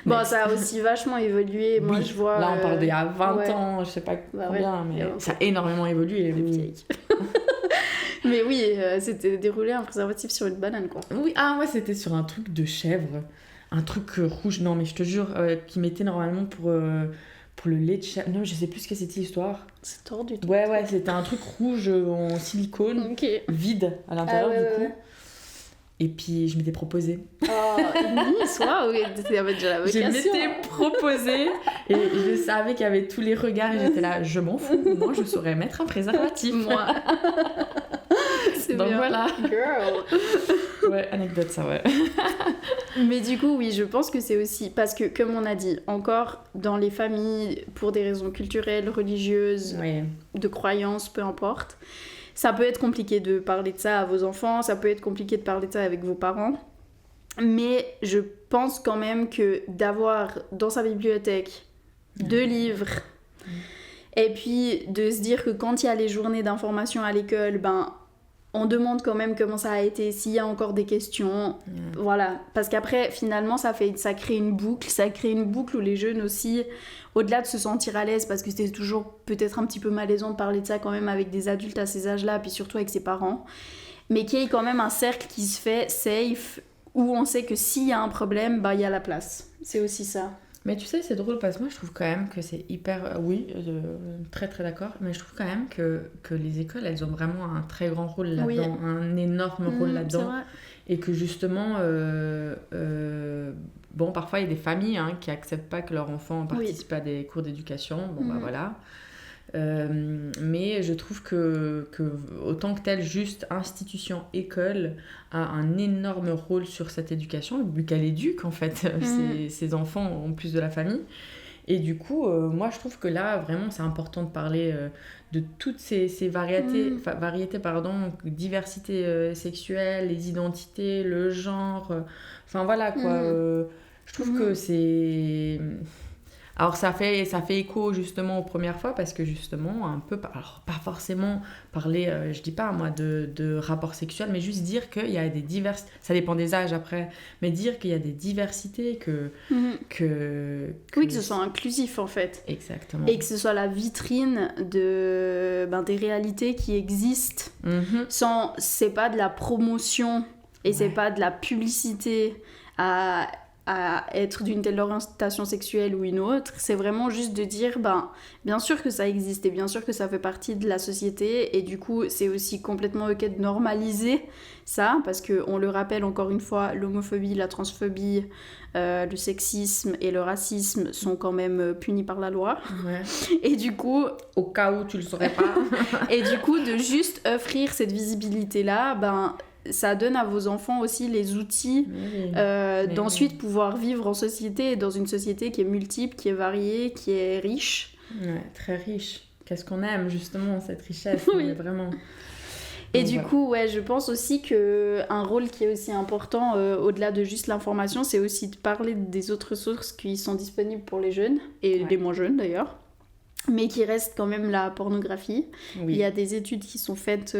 Bon, ça a aussi vachement évolué. Moi, je vois. Là, on parle d'il y a 20 ans, je sais pas combien, mais ça a énormément évolué. Mais oui, c'était déroulé un préservatif sur une banane, quoi. Oui, moi, c'était sur un truc de chèvre. Un truc rouge, non mais je te jure, qui mettait normalement pour le lait de chèvre. Non, je sais plus ce que c'était l'histoire. C'est tordu. Ouais, c'était un truc rouge en silicone, vide à l'intérieur du coup. Et puis je m'étais proposée. Oh, Nice, waouh, t'avais déjà la vocation. Je m'étais proposée et je savais qu'il y avait tous les regards et j'étais là, je m'en fous, moi je saurais mettre un préservatif. Moi. C'est donc bien. Voilà. Girl. Ouais, anecdote ça, ouais. Mais du coup, oui, je pense que c'est aussi parce que, comme on a dit, encore dans les familles, pour des raisons culturelles, religieuses, de croyances, peu importe, ça peut être compliqué de parler de ça à vos enfants, ça peut être compliqué de parler de ça avec vos parents. Mais je pense quand même que d'avoir dans sa bibliothèque 2 livres, et puis de se dire que quand il y a les journées d'information à l'école, on demande quand même comment ça a été, s'il y a encore des questions, voilà. Parce qu'après, finalement, ça crée une boucle où les jeunes aussi, au-delà de se sentir à l'aise, parce que c'était toujours peut-être un petit peu malaisant de parler de ça quand même avec des adultes à ces âges-là, puis surtout avec ses parents, mais qu'il y ait quand même un cercle qui se fait safe, où on sait que s'il y a un problème, il y a la place. C'est aussi ça. Mais tu sais, c'est drôle parce que moi je trouve quand même que c'est hyper... très très d'accord, mais je trouve quand même que les écoles, elles ont vraiment un très grand rôle là-dedans, un énorme rôle là-dedans. Et que justement, parfois il y a des familles qui acceptent pas que leur enfant participe à des cours d'éducation, voilà. Mais je trouve que autant que telle, juste institution école a un énorme rôle sur cette éducation, vu qu'elle éduque en fait ses enfants en plus de la famille. Et du coup, moi je trouve que là vraiment c'est important de parler de toutes ces variétés, diversité sexuelle, les identités, le genre, voilà quoi. Je trouve que c'est... Alors ça fait écho justement aux premières fois parce que justement un peu, alors pas forcément parler, je dis pas moi de rapports sexuels, mais juste dire qu'il y a des diversités, ça dépend des âges après, mais dire qu'il y a des diversités, oui, que ce soit inclusif en fait. Exactement. Et que ce soit la vitrine des réalités qui existent, c'est pas de la promotion et c'est pas de la publicité à à être d'une telle orientation sexuelle ou une autre, c'est vraiment juste de dire, bien sûr que ça existe et bien sûr que ça fait partie de la société, et du coup c'est aussi complètement ok de normaliser ça, parce qu'on le rappelle encore une fois, l'homophobie, la transphobie, le sexisme et le racisme sont quand même punis par la loi. Ouais. Et du coup... Au cas où tu le saurais pas. Et du coup, de juste offrir cette visibilité-là, ça donne à vos enfants aussi les outils d'ensuite pouvoir vivre en société, dans une société qui est multiple, qui est variée, qui est riche. Ouais, très riche. Qu'est-ce qu'on aime justement, cette richesse, oui. Vraiment. Et du coup, ouais, je pense aussi qu'un rôle qui est aussi important, au-delà de juste l'information, c'est aussi de parler des autres sources qui sont disponibles pour les jeunes, et les moins jeunes d'ailleurs, mais qui reste quand même la pornographie. Oui. Il y a des études qui sont faites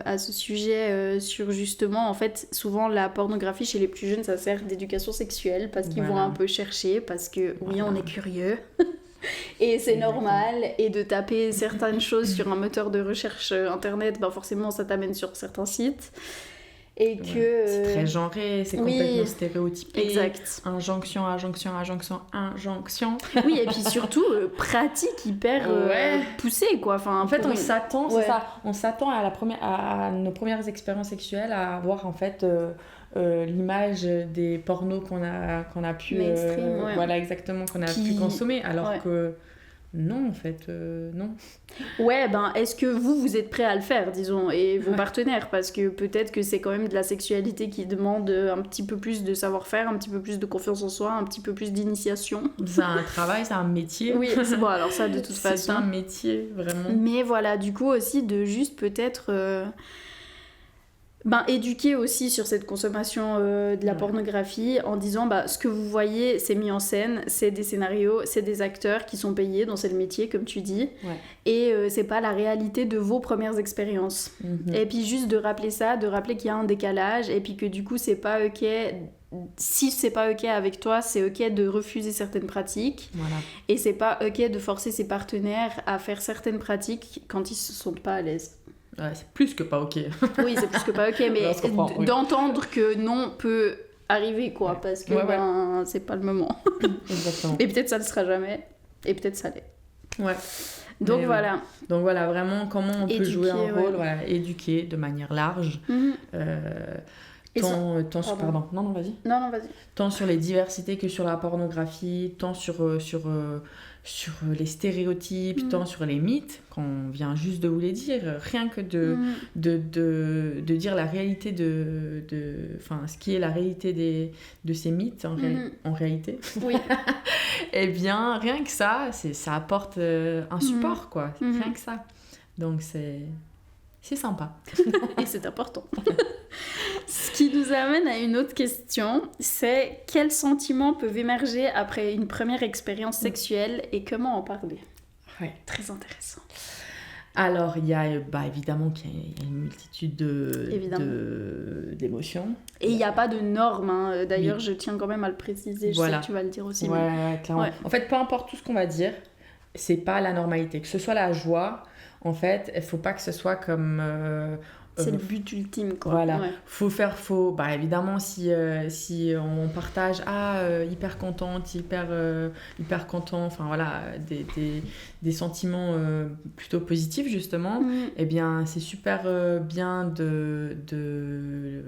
à ce sujet sur justement, en fait, souvent la pornographie chez les plus jeunes, ça sert d'éducation sexuelle, parce qu'ils vont un peu chercher, parce que oui, on est curieux. Et c'est normal, et de taper certaines choses sur un moteur de recherche internet, forcément ça t'amène sur certains sites. Et que... C'est très genré, c'est complètement stéréotypé. Exact. Injonction. Oui, et puis surtout, pratique hyper poussée, quoi. En fait, on s'attend, c'est ça, on s'attend à nos premières expériences sexuelles à avoir, en fait... l'image des pornos qu'on a pu voilà exactement qu'on a pu consommer, alors que non, en fait non. Ouais, est-ce que vous êtes prêt à le faire, disons, et vos partenaires, parce que peut-être que c'est quand même de la sexualité qui demande un petit peu plus de savoir-faire, un petit peu plus de confiance en soi, un petit peu plus d'initiation. C'est un travail, c'est un métier. Oui, c'est bon, alors ça de toute façon. C'est un métier, vraiment. Mais voilà, du coup aussi de juste peut-être... éduquer aussi sur cette consommation de la pornographie en disant ce que vous voyez c'est mis en scène, c'est des scénarios, c'est des acteurs qui sont payés, donc c'est le métier comme tu dis, et c'est pas la réalité de vos premières expériences. Et puis juste de rappeler ça, de rappeler qu'il y a un décalage, et puis que du coup c'est pas ok, si c'est pas ok avec toi, c'est ok de refuser certaines pratiques, et c'est pas ok de forcer ses partenaires à faire certaines pratiques quand ils se sentent pas à l'aise. Ouais, c'est plus que pas ok. Oui, c'est plus que pas ok, mais d'entendre que non peut arriver, quoi, parce que c'est pas le moment. Exactement. Et peut-être ça ne sera jamais, et peut-être ça l'est. Ouais. Donc mais voilà. Donc voilà, vraiment, comment on peut jouer un rôle, éduquer de manière large. Tant sur... Pardon. Non, vas-y. Non, vas-y. Tant sur les diversités que sur la pornographie, tant sur les stéréotypes, tant sur les mythes, qu'on vient juste de vous les dire, rien que de dire la réalité ce qui est la réalité de ces mythes en réalité. Oui. Eh bien, rien que ça, ça apporte un support, quoi. Rien que ça. Donc c'est sympa. Et c'est important. Ce qui nous amène à une autre question, c'est quels sentiments peuvent émerger après une première expérience sexuelle et comment en parler ? Ouais. Très intéressant. Alors, il y a évidemment qu'il y a une multitude d'émotions. Et il n'y a pas de normes. D'ailleurs, je tiens quand même à le préciser. Je sais que tu vas le dire aussi. Ouais, clairement. En fait, peu importe tout ce qu'on va dire, c'est pas la normalité. Que ce soit la joie, en fait, il ne faut pas que ce soit comme... c'est le but ultime, quoi. Voilà. Faut faire faux. Évidemment, si on partage hyper contente, hyper content, enfin voilà, des sentiments plutôt positifs justement, eh bien c'est super bien de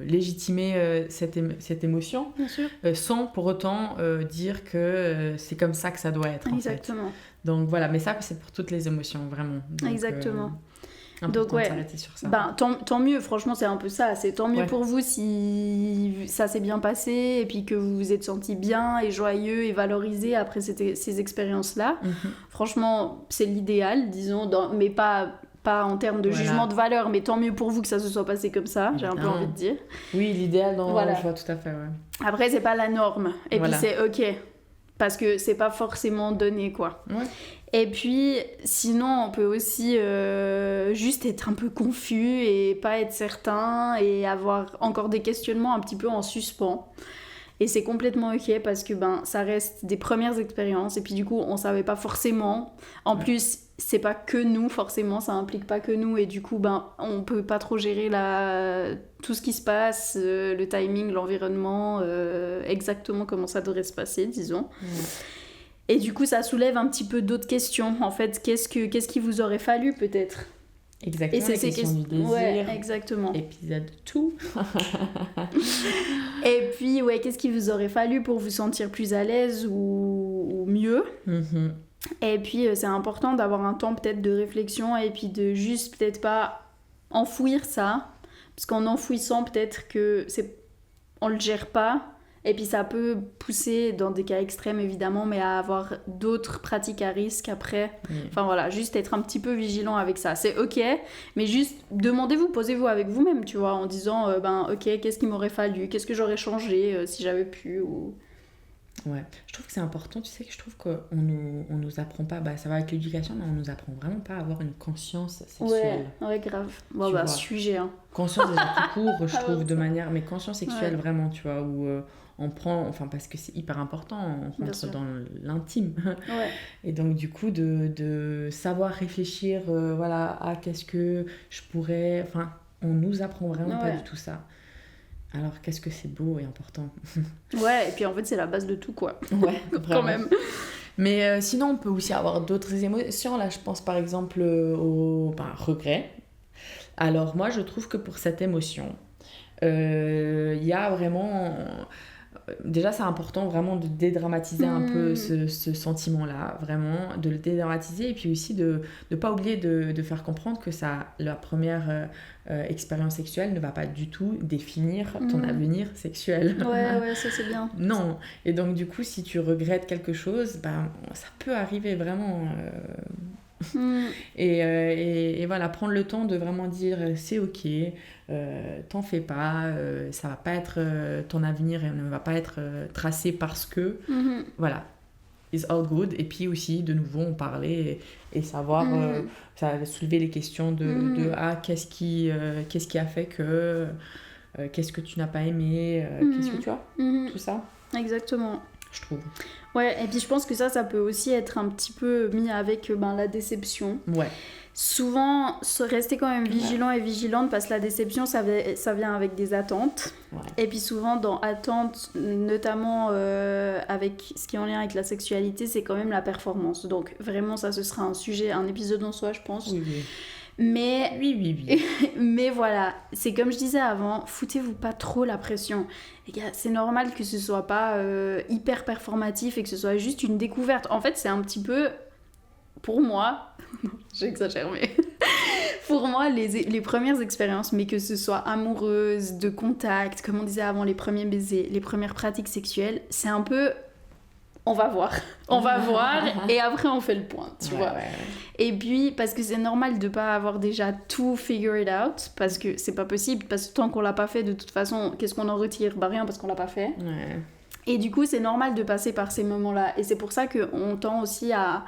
légitimer cette émotion, bien sûr. Sans pour autant dire que c'est comme ça que ça doit être. Exactement. En fait. Donc voilà, mais ça c'est pour toutes les émotions vraiment. Donc, exactement. Donc de s'arrêter sur ça. Tant mieux, franchement c'est un peu ça, c'est tant mieux pour vous si ça s'est bien passé et puis que vous vous êtes senti bien et joyeux et valorisé après ces expériences-là. Franchement c'est l'idéal, disons, mais pas en termes de jugement de valeur, mais tant mieux pour vous que ça se soit passé comme ça, j'ai un peu envie de dire. Oui, l'idéal, je vois tout à fait, Après c'est pas la norme, et puis c'est ok, parce que c'est pas forcément donné, quoi. Et puis, sinon, on peut aussi juste être un peu confus et pas être certain et avoir encore des questionnements un petit peu en suspens. Et c'est complètement ok parce que ça reste des premières expériences et puis du coup, on savait pas forcément. En plus, c'est pas que nous, forcément, ça implique pas que nous, et du coup, on peut pas trop gérer tout ce qui se passe, le timing, l'environnement, exactement comment ça devrait se passer, disons. Et du coup, ça soulève un petit peu d'autres questions. En fait, qu'est-ce qu'il vous aurait fallu, peut-être? Exactement, et c'est la question du désir. Ouais, exactement. Épisode tout. Et puis, qu'est-ce qu'il vous aurait fallu pour vous sentir plus à l'aise ou mieux? Et puis, c'est important d'avoir un temps peut-être de réflexion et puis de juste peut-être pas enfouir ça. Parce qu'en enfouissant, peut-être que on le gère pas. Et puis ça peut pousser, dans des cas extrêmes évidemment, mais à avoir d'autres pratiques à risque après. Enfin voilà, juste être un petit peu vigilant avec ça. C'est ok, mais juste demandez-vous, posez-vous avec vous-même, tu vois, en disant ok, qu'est-ce qu'il m'aurait fallu, qu'est-ce que j'aurais changé si j'avais pu ou... Ouais, je trouve que c'est important, tu sais que je trouve qu'on nous apprend pas, ça va avec l'éducation, mais on nous apprend vraiment pas à avoir une conscience sexuelle. Ouais, grave. Sujet, hein. Conscience déjà tout court, je trouve, de manière, mais conscience sexuelle vraiment, tu vois, où on prend, parce que c'est hyper important, on rentre dans l'intime. Et donc du coup, de savoir réfléchir, à qu'est-ce que je pourrais, on nous apprend vraiment pas du tout ça. Alors, qu'est-ce que c'est beau et important. Ouais, et puis en fait, c'est la base de tout, quoi. Ouais, quand même. Mais sinon, on peut aussi avoir d'autres émotions. Là, je pense par exemple au regret. Alors, moi, je trouve que pour cette émotion, il y a vraiment... Déjà, c'est important vraiment de dédramatiser un peu ce sentiment-là, vraiment, de le dédramatiser et puis aussi de ne pas oublier de faire comprendre que la première expérience sexuelle ne va pas du tout définir ton avenir sexuel. Ouais, ça c'est bien. Non, et donc du coup, si tu regrettes quelque chose, ça peut arriver vraiment... Et voilà, prendre le temps de vraiment dire c'est ok, t'en fais pas, ça va pas être ton avenir et ne va pas être tracé parce que voilà, it's all good. Et puis aussi de nouveau on parlait et savoir ça va soulever les questions de qu'est-ce qui a fait que qu'est-ce que tu n'as pas aimé, qu'est-ce que tu vois, tout ça exactement, je trouve. Ouais, et puis je pense que ça peut aussi être un petit peu mis avec la déception. Ouais. Souvent, rester quand même vigilant et vigilante parce que la déception, ça vient avec des attentes. Ouais. Et puis souvent, dans attentes, notamment avec ce qui est en lien avec la sexualité, c'est quand même la performance. Donc vraiment, ça, ce sera un épisode en soi, je pense. Oui. Mais, oui. Mais voilà, c'est comme je disais avant, foutez-vous pas trop la pression. Les gars, c'est normal que ce soit pas hyper performatif et que ce soit juste une découverte. En fait, c'est un petit peu, pour moi, j'exagère, mais pour moi, les premières expériences, mais que ce soit amoureuse, de contact, comme on disait avant, les premiers baisers, les premières pratiques sexuelles, c'est un peu... On va voir, et après on fait le point, tu vois. Ouais. Et puis, parce que c'est normal de pas avoir déjà tout figured out, parce que c'est pas possible, parce que tant qu'on l'a pas fait, de toute façon, qu'est-ce qu'on en retire ? Rien, parce qu'on l'a pas fait. Ouais. Et du coup, c'est normal de passer par ces moments-là, et c'est pour ça qu'on tend aussi à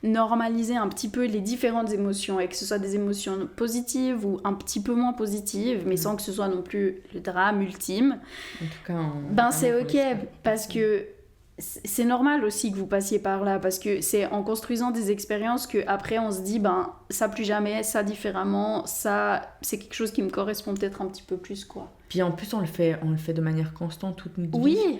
normaliser un petit peu les différentes émotions, et que ce soit des émotions positives ou un petit peu moins positives, mais sans que ce soit non plus le drame ultime. En tout cas, c'est ok, parce que c'est normal aussi que vous passiez par là, parce que c'est en construisant des expériences qu'après on se dit ça plus jamais, ça différemment, ça c'est quelque chose qui me correspond peut-être un petit peu plus, quoi. Puis en plus on le fait de manière constante toute notre vie. Oui,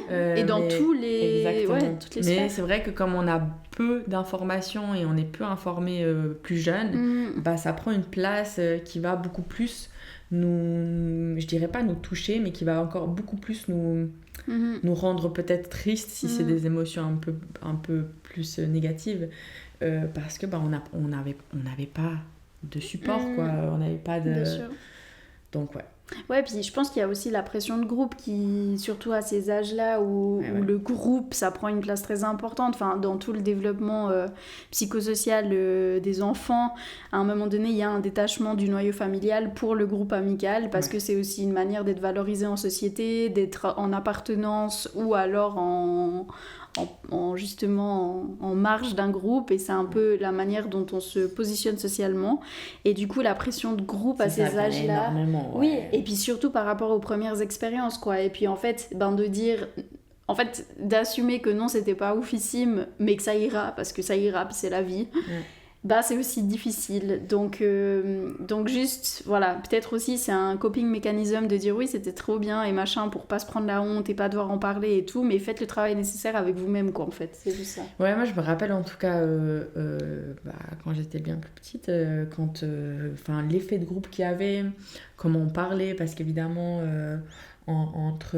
et dans toutes les sphères. Mais c'est vrai que comme on a peu d'informations et on est peu informé plus jeune, ça prend une place qui va beaucoup plus je dirais pas nous toucher, mais qui va encore beaucoup plus nous rendre peut-être tristes si c'est des émotions un peu plus négatives, parce que on n'avait pas de support, quoi, on n'avait pas de... Bien sûr. Donc Ouais, puis je pense qu'il y a aussi la pression de groupe qui, surtout à ces âges-là où le groupe, ça prend une place très importante, dans tout le développement psychosocial des enfants, à un moment donné, il y a un détachement du noyau familial pour le groupe amical, parce que c'est aussi une manière d'être valorisé en société, d'être en appartenance ou alors justement en marge d'un groupe, et c'est un peu la manière dont on se positionne socialement, et du coup la pression de groupe à ces âges-là, oui, et puis surtout par rapport aux premières expériences, quoi. Et puis en fait de dire, en fait d'assumer que non, c'était pas oufissime, mais que ça ira, parce que ça ira, c'est la vie. bah c'est aussi difficile. Donc juste, voilà, peut-être aussi c'est un coping mécanisme de dire oui c'était trop bien et machin pour pas se prendre la honte et pas devoir en parler et tout, mais faites le travail nécessaire avec vous-même quoi en fait, c'est juste ça. Ouais, moi je me rappelle en tout cas quand j'étais bien plus petite, quand l'effet de groupe qu'il y avait, comment on parlait, parce qu'évidemment entre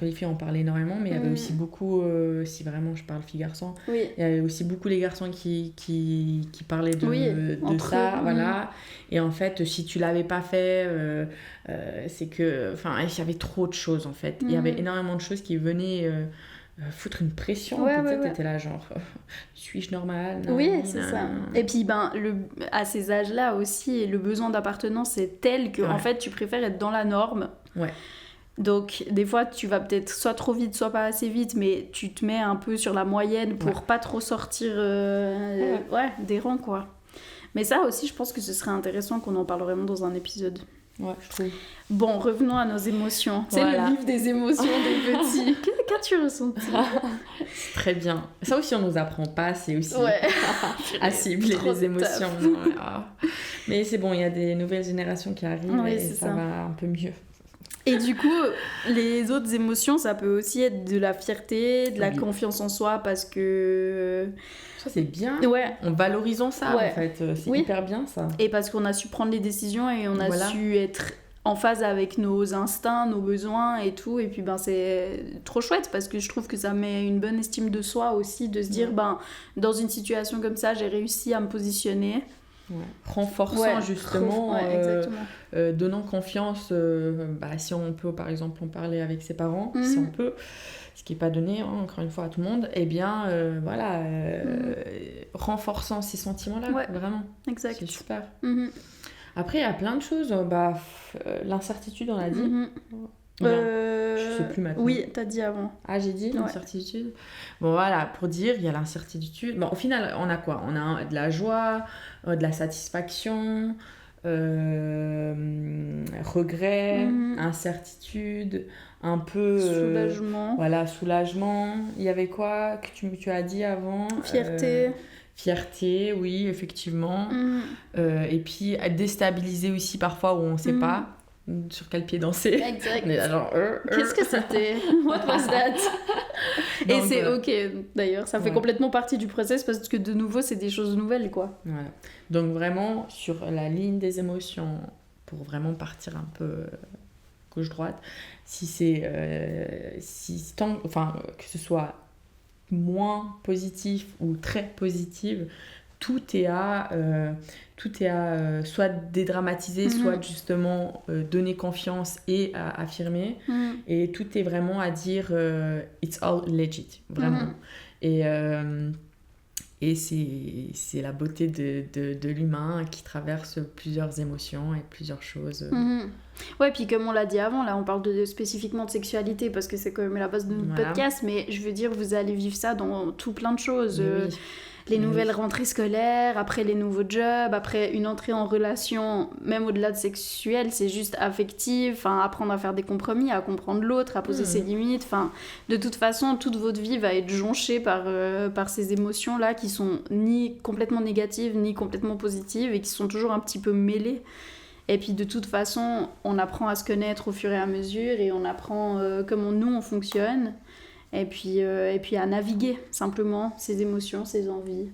les filles on parlait énormément, mais il y avait aussi beaucoup, si vraiment je parle filles-garçons, oui. il y avait aussi beaucoup les garçons qui parlaient de ça, voilà. Et en fait si tu l'avais pas fait, c'est que, il y avait trop de choses en fait, il y avait énormément de choses qui venaient foutre une pression, t'étais là genre suis-je normale? Oui, c'est ça. Et puis à ces âges-là aussi, le besoin d'appartenance est tel que en fait tu préfères être dans la norme. Ouais. Donc des fois tu vas peut-être soit trop vite soit pas assez vite, mais tu te mets un peu sur la moyenne pour pas trop sortir des rangs quoi. Mais ça aussi je pense que ce serait intéressant qu'on en parle vraiment dans un épisode. Ouais, je trouve. Bon, revenons à nos émotions. C'est le vif des émotions des petits. Qu'as-tu ressenti? Très bien. Ça aussi, on nous apprend pas, c'est aussi à cibler les émotions. Mais c'est bon, il y a des nouvelles générations qui arrivent et ça va un peu mieux. Et du coup, les autres émotions, ça peut aussi être de la fierté, de la confiance en soi, parce que... Ça, c'est bien. Ouais. En valorisant ça, en fait. C'est hyper bien, ça. Et parce qu'on a su prendre les décisions et on a su être en phase avec nos instincts, nos besoins et tout. Et puis, c'est trop chouette parce que je trouve que ça met une bonne estime de soi aussi, de se dire, dans une situation comme ça, j'ai réussi à me positionner. Ouais. Renforçant justement, donnant confiance, si on peut par exemple en parler avec ses parents, si on peut, ce qui n'est pas donné encore une fois à tout le monde, et bien renforçant ces sentiments-là, vraiment, exact. C'est super. Après il y a plein de choses, l'incertitude on l'a dit. Je sais plus maintenant. Oui, t'as dit avant. Ah, j'ai dit l'incertitude. Bon, voilà, pour dire, il y a l'incertitude. Bon, au final, on a quoi? On a de la joie, de la satisfaction, regret, incertitude, un peu... soulagement. Voilà, soulagement. Il y avait quoi que tu as dit avant? Fierté. Fierté, oui, effectivement. Et puis, déstabiliser aussi parfois où on ne sait pas sur quel pied danser. Exact. Mais genre, qu'est-ce que c'était? What was that? Et c'est ok d'ailleurs, ça fait complètement partie du process parce que de nouveau c'est des choses nouvelles quoi. Voilà. Donc vraiment sur la ligne des émotions, pour vraiment partir un peu gauche-droite, si c'est que ce soit moins positif ou très positif, tout est à soit dédramatiser, soit justement donner confiance et à affirmer. Et tout est vraiment à dire it's all legit, vraiment. Et c'est la beauté de l'humain qui traverse plusieurs émotions et plusieurs choses. Ouais, puis comme on l'a dit avant, là on parle spécifiquement de sexualité parce que c'est quand même la base de notre podcast, mais je veux dire, vous allez vivre ça dans tout plein de choses. Les nouvelles rentrées scolaires, après les nouveaux jobs, après une entrée en relation, même au-delà de sexuelle, c'est juste affective, apprendre à faire des compromis, à comprendre l'autre, à poser ses limites. De toute façon, toute votre vie va être jonchée par ces émotions-là qui sont ni complètement négatives, ni complètement positives et qui sont toujours un petit peu mêlées. Et puis de toute façon, on apprend à se connaître au fur et à mesure et on apprend comment nous on fonctionne. Et puis à naviguer simplement ses émotions, ses envies,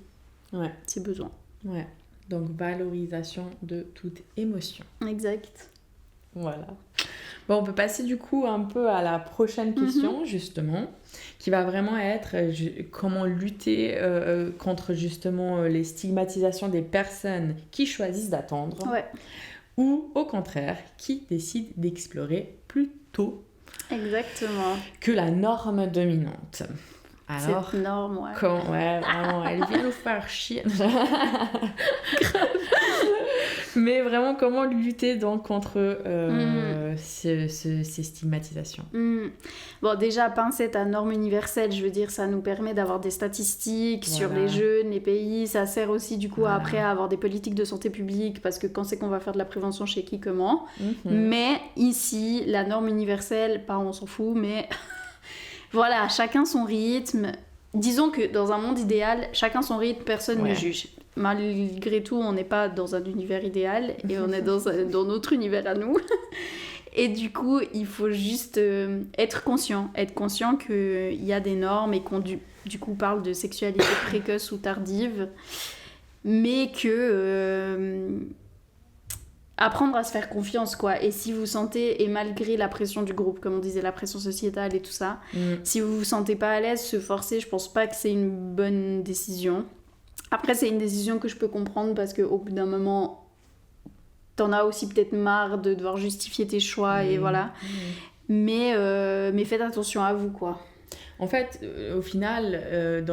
ses besoins. Ouais. Donc valorisation de toute émotion. Exact. Voilà. Bon, on peut passer du coup un peu à la prochaine question justement, qui va vraiment être comment lutter contre justement les stigmatisations des personnes qui choisissent d'attendre ou au contraire qui décident d'explorer plus tôt. Exactement. Que la norme dominante. Alors, cette norme, vraiment, elle vient nous faire chier. Mais vraiment, comment lutter donc contre ces stigmatisations? Bon, déjà, pincette à norme universelle, je veux dire, ça nous permet d'avoir des statistiques sur les jeunes, les pays. Ça sert aussi, du coup, après à avoir des politiques de santé publique, parce que quand c'est qu'on va faire de la prévention chez qui, comment. Mais ici, la norme universelle, on s'en fout, mais voilà, chacun son rythme. Disons que dans un monde idéal, chacun son rythme, personne ne juge. malgré tout, on n'est pas dans un univers idéal et on est dans notre univers à nous. Et du coup, il faut juste être conscient qu'il y a des normes et qu'on du coup parle de sexualité précoce ou tardive, mais que apprendre à se faire confiance, quoi. Et si vous sentez, et malgré la pression du groupe, comme on disait, la pression sociétale et tout ça, si vous vous sentez pas à l'aise, se forcer, je pense pas que c'est une bonne décision. Après, c'est une décision que je peux comprendre parce qu'au bout d'un moment, t'en as aussi peut-être marre de devoir justifier tes choix et voilà. Mais faites attention à vous, quoi. En fait, au final,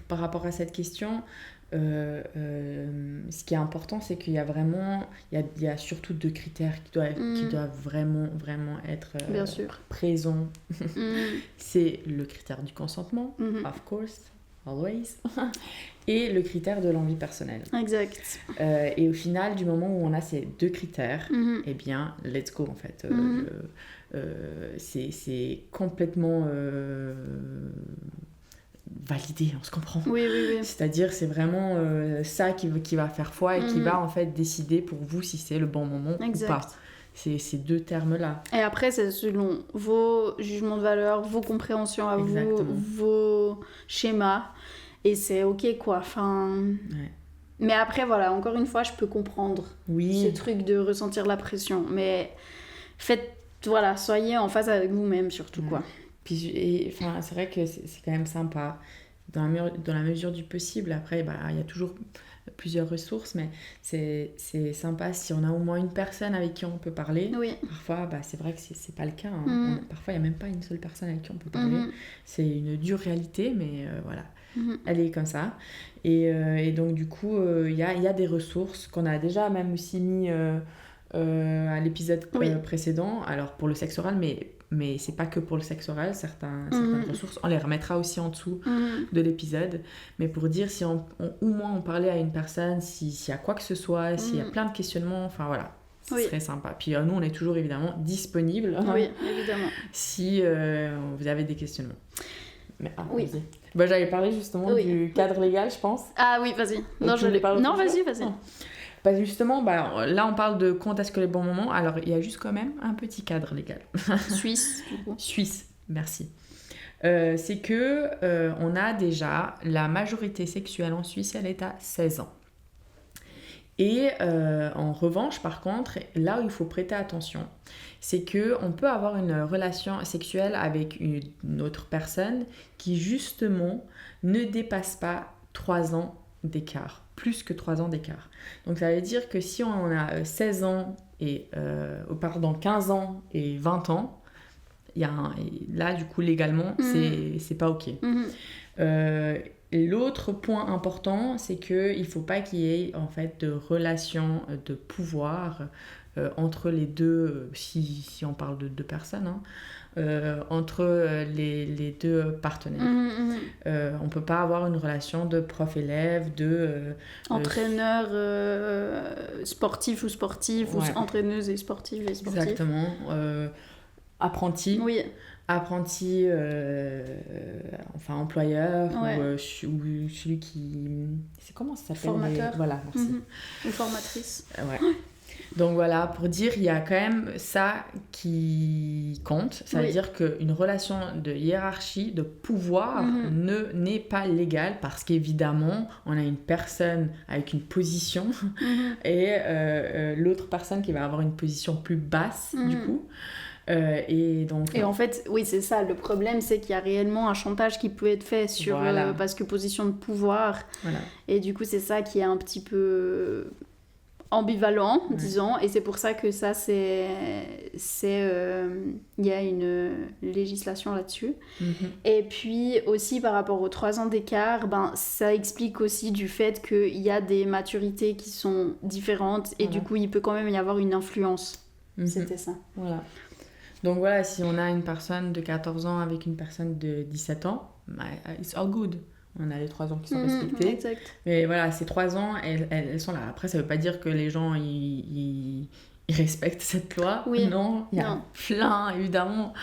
par rapport à cette question, ce qui est important, c'est qu'il y a vraiment, il y a surtout 2 critères qui doivent vraiment être Bien sûr. présents. C'est le critère du consentement, of course, always, et le critère de l'envie personnelle. Exact. Et au final, du moment où on a ces 2 critères, eh bien, let's go en fait. C'est complètement validé, on se comprend. Oui. C'est-à-dire, c'est vraiment ça qui va faire foi et qui va en fait décider pour vous si c'est le bon moment ou pas. C'est ces 2 termes-là. Et après, c'est selon vos jugements de valeur, vos compréhensions à vous, vos schémas. Et c'est ok, quoi. Enfin... Ouais. Mais après, voilà, encore une fois, je peux comprendre ce truc de ressentir la pression. Mais soyez en phase avec vous-même, surtout, quoi. Puis, c'est vrai que c'est quand même sympa. Dans la mesure du possible, après, il y a toujours plusieurs ressources, mais c'est sympa si on a au moins une personne avec qui on peut parler. Oui. Parfois, c'est vrai que c'est pas le cas. Hein. Parfois, il n'y a même pas une seule personne avec qui on peut parler. C'est une dure réalité, mais voilà. Elle est comme ça. Et donc, du coup, il y a des ressources qu'on a déjà même aussi mis à l'épisode précédent. Alors, pour le sexe oral, mais c'est pas que pour le sexe oral, certaines ressources, on les remettra aussi en dessous de l'épisode, mais pour dire si au moins on parlait à une personne, s'il y a quoi que ce soit, s'il y a plein de questionnements, enfin voilà, ce serait sympa. Puis nous on est toujours évidemment disponibles, évidemment, si vous avez des questionnements. Mais, vas-y. J'avais parlé justement du cadre légal, je pense. Ah oui, vas-y. Non, vas-y. Parce que justement, là on parle de quand est-ce que les bons moments. Alors il y a juste quand même un petit cadre légal. Suisse, du coup. Suisse, merci. C'est que on a déjà la majorité sexuelle en Suisse, elle est à 16 ans. Et en revanche, par contre, là où il faut prêter attention, c'est qu'on peut avoir une relation sexuelle avec une autre personne qui justement ne dépasse pas 3 ans d'écart, plus que 3 ans d'écart. Donc ça veut dire que si on a 16 ans et 15 ans et 20 ans, là du coup légalement c'est pas ok. L'autre point important, c'est qu'il ne faut pas qu'il y ait en fait de relation de pouvoir entre les deux, si on parle de 2 personnes, entre les 2 partenaires. On ne peut pas avoir une relation de prof-élève, entraîneur sportif ou sportive, ou entraîneuse et sportive et sportif. Exactement. Apprenti. Oui. Apprenti, employeur, ou celui qui... C'est comment ça s'appelle? Formateur. Voilà, merci. Ou formatrice. Ouais. Donc voilà, pour dire, il y a quand même ça qui compte. Ça veut dire qu'une relation de hiérarchie, de pouvoir, n'est pas légale parce qu'évidemment, on a une personne avec une position et l'autre personne qui va avoir une position plus basse, du coup. Et en fait, oui, c'est ça. Le problème, c'est qu'il y a réellement un chantage qui peut être fait sur parce que position de pouvoir. Voilà. Et du coup, c'est ça qui est un petit peu ambivalent, disons. Et c'est pour ça que ça, il y a une législation là-dessus. Et puis aussi, par rapport aux 3 ans d'écart, ça explique aussi du fait qu'il y a des maturités qui sont différentes. Et du coup, il peut quand même y avoir une influence. C'était ça. Voilà. Donc voilà, si on a une personne de 14 ans avec une personne de 17 ans, it's all good. On a les 3 ans qui sont respectés. Exact. Mais voilà, ces 3 ans, elles sont là. Après, ça ne veut pas dire que les gens, ils respectent cette loi. Oui. Non, il y a plein, évidemment.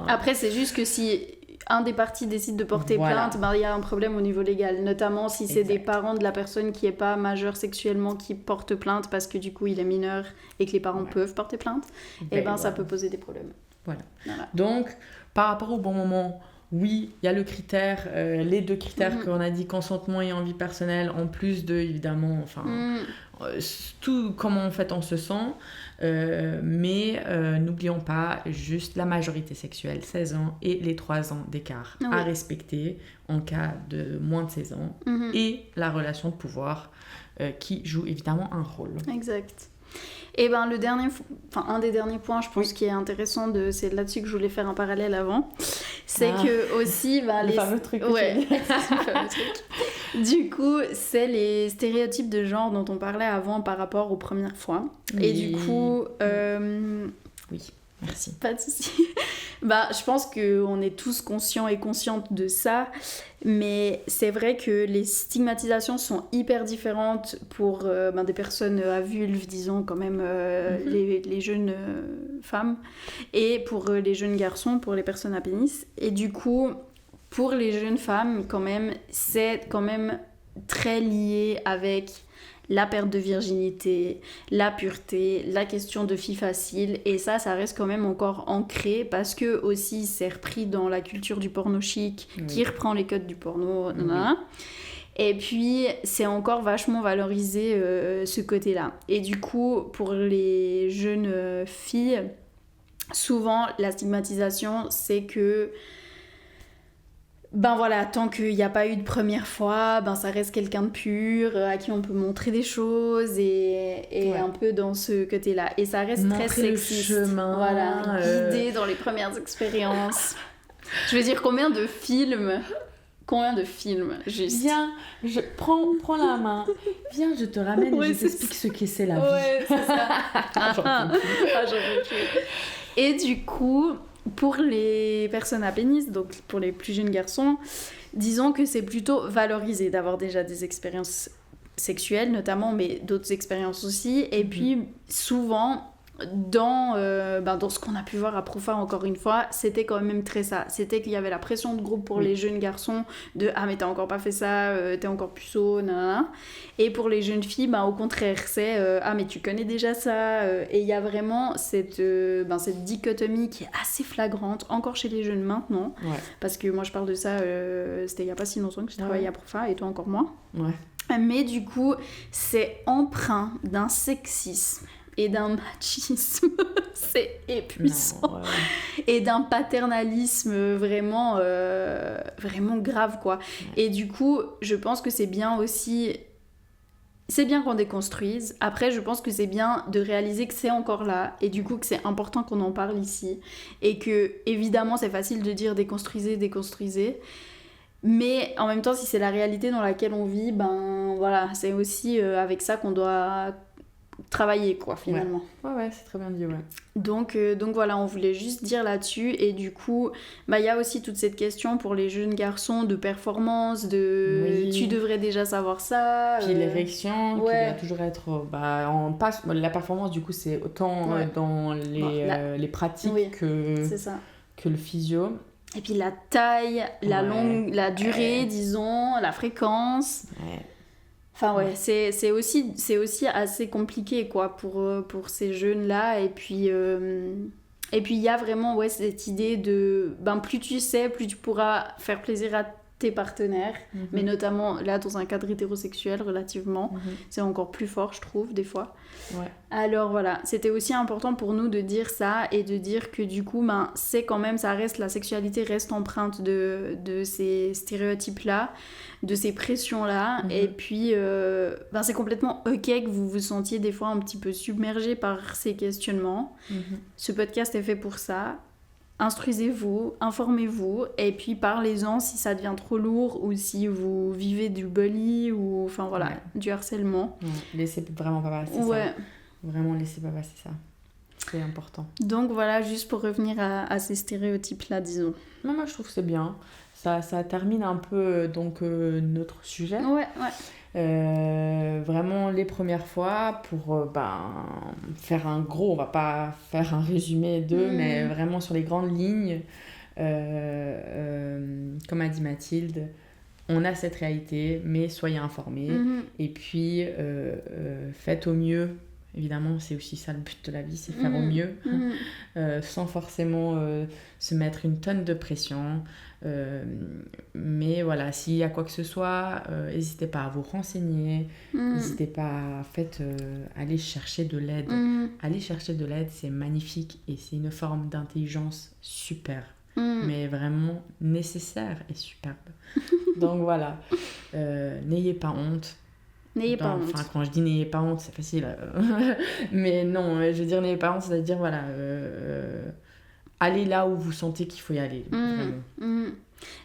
Après, c'est juste que si un des parties décide de porter plainte, il y a un problème au niveau légal, notamment si c'est des parents de la personne qui n'est pas majeure sexuellement qui portent plainte parce que du coup il est mineur et que les parents peuvent porter plainte, et ça peut poser des problèmes. Voilà. Donc, par rapport au bon moment, oui, il y a le critère, les 2 critères qu'on a dit, consentement et envie personnelle, en plus de, évidemment, tout comment en fait on se sent, mais n'oublions pas juste la majorité sexuelle, 16 ans, et les 3 ans d'écart à respecter en cas de moins de 16 ans, et la relation de pouvoir qui joue évidemment un rôle. Exact. Et un des derniers points, je pense, qui est intéressant, c'est là-dessus que je voulais faire un parallèle avant, c'est que aussi... le fameux truc. Ouais, le fameux truc. Du coup, c'est les stéréotypes de genre dont on parlait avant par rapport aux premières fois. Oui. Et du coup... Oui, merci. Pas de souci. Je pense qu'on est tous conscients et conscientes de ça, mais c'est vrai que les stigmatisations sont hyper différentes pour des personnes à vulve, disons quand même, les jeunes femmes, et pour les jeunes garçons, pour les personnes à pénis. Et du coup, pour les jeunes femmes, quand même, c'est quand même très lié avec la perte de virginité, la pureté, la question de filles faciles, et ça reste quand même encore ancré parce que aussi c'est repris dans la culture du porno chic qui reprend les codes du porno, et puis c'est encore vachement valorisé ce côté-là. Et du coup, pour les jeunes filles, souvent la stigmatisation c'est que tant qu'il n'y a pas eu de première fois, ça reste quelqu'un de pur, à qui on peut montrer des choses, et un peu dans ce côté-là. Et ça reste montrer très sexiste. Le chemin, guider dans les premières expériences. Je veux dire, combien de films, juste. Viens, prends la main. Viens, je te ramène et je t'explique ce que c'est la vie. Ouais, c'est ça. J'en peux plus. Et du coup... Pour les personnes à pénis, donc pour les plus jeunes garçons, disons que c'est plutôt valorisé d'avoir déjà des expériences sexuelles notamment, mais d'autres expériences aussi. Et puis souvent, dans ce qu'on a pu voir à Profa encore une fois, c'était quand même très ça. C'était qu'il y avait la pression de groupe pour les jeunes garçons de « Ah mais t'as encore pas fait ça, t'es encore puceau, nanana ». Et pour les jeunes filles, au contraire, c'est « Ah mais tu connais déjà ça ». Et il y a vraiment cette dichotomie qui est assez flagrante, encore chez les jeunes maintenant. Ouais. Parce que moi je parle de ça, c'était il y a pas si longtemps que j'ai travaillé à Profa, et toi encore moins. Ouais. Mais du coup, c'est empreint d'un sexisme et d'un machisme, c'est épuisant, et d'un paternalisme vraiment grave, quoi. Et du coup, je pense que c'est bien aussi... C'est bien qu'on déconstruise. Après, je pense que c'est bien de réaliser que c'est encore là, et du coup que c'est important qu'on en parle ici, et que, évidemment, c'est facile de dire déconstruisez, mais en même temps, si c'est la réalité dans laquelle on vit, c'est aussi avec ça qu'on doit travailler, quoi, finalement. Ouais, c'est très bien dit, ouais. Donc voilà, on voulait juste dire là-dessus, et du coup, y a aussi toute cette question pour les jeunes garçons de performance, tu devrais déjà savoir ça. Puis l'érection, qui doit toujours être... la performance, du coup, c'est autant dans les pratiques c'est ça. que le physio. Et puis la taille, la durée, disons, la fréquence... Ouais. Enfin c'est aussi assez compliqué, quoi, pour ces jeunes-là. Et puis il y a vraiment cette idée de plus tu sais, plus tu pourras faire plaisir à tes partenaires, mais notamment là dans un cadre hétérosexuel relativement, c'est encore plus fort, je trouve, des fois. Ouais. Alors voilà, c'était aussi important pour nous de dire ça, et de dire que du coup c'est quand même, la sexualité reste empreinte de ces stéréotypes-là, de ces pressions-là, et puis c'est complètement ok que vous vous sentiez des fois un petit peu submergé par ces questionnements. Ce podcast est fait pour ça. Instruisez-vous, informez-vous, et puis parlez-en si ça devient trop lourd, ou si vous vivez du bully, ou du harcèlement. Laissez vraiment pas passer ça. Vraiment, laissez pas passer ça. C'est important. Donc voilà, juste pour revenir à ces stéréotypes-là, disons. Non, moi je trouve que c'est bien. Ça termine un peu notre sujet. Ouais. Vraiment les premières fois pour faire un gros, on va pas faire un résumé d'eux, mais vraiment sur les grandes lignes, comme a dit Mathilde, on a cette réalité, mais soyez informés. Et puis, faites au mieux. Évidemment, c'est aussi ça le but de la vie, c'est faire au mieux, sans forcément se mettre une tonne de pression. Mais voilà, s'il y a quoi que ce soit, n'hésitez pas à vous renseigner, n'hésitez pas à aller chercher de l'aide. Aller chercher de l'aide, c'est magnifique et c'est une forme d'intelligence super, mais vraiment nécessaire et superbe. Donc voilà, n'ayez pas honte. N'ayez pas honte. Enfin, quand je dis n'ayez pas honte, c'est facile. Mais non, je veux dire n'ayez pas honte, c'est-à-dire, voilà, allez là où vous sentez qu'il faut y aller.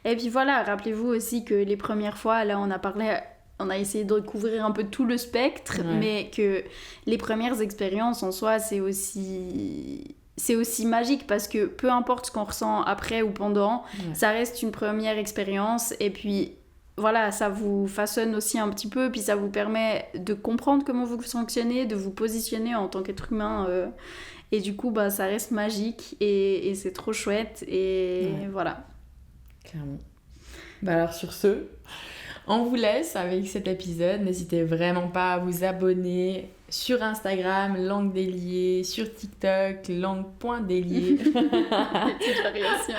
Et puis voilà, rappelez-vous aussi que les premières fois, là, on a essayé de couvrir un peu tout le spectre, mais que les premières expériences en soi, c'est aussi magique parce que peu importe ce qu'on ressent après ou pendant, ça reste une première expérience et puis voilà, ça vous façonne aussi un petit peu, puis ça vous permet de comprendre comment vous fonctionnez, de vous positionner en tant qu'être humain. Et du coup, ça reste magique et c'est trop chouette. Et voilà. Clairement. Alors sur ce, on vous laisse avec cet épisode. N'hésitez vraiment pas à vous abonner sur Instagram, Langue Déliée, sur TikTok, langue.déliée. Petite variation.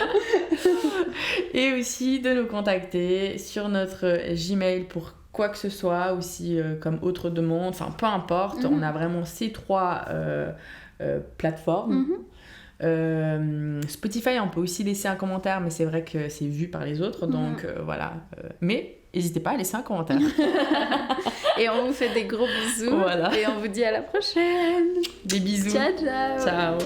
Et aussi de nous contacter sur notre Gmail pour quoi que ce soit, aussi comme autre demande, enfin peu importe, on a vraiment ces 3 plateformes. Spotify, on peut aussi laisser un commentaire, mais c'est vrai que c'est vu par les autres, donc voilà. Mais n'hésitez pas à laisser un commentaire. Et on vous fait des gros bisous. Voilà. Et on vous dit à la prochaine. Des bisous. Ciao, ciao. Ciao.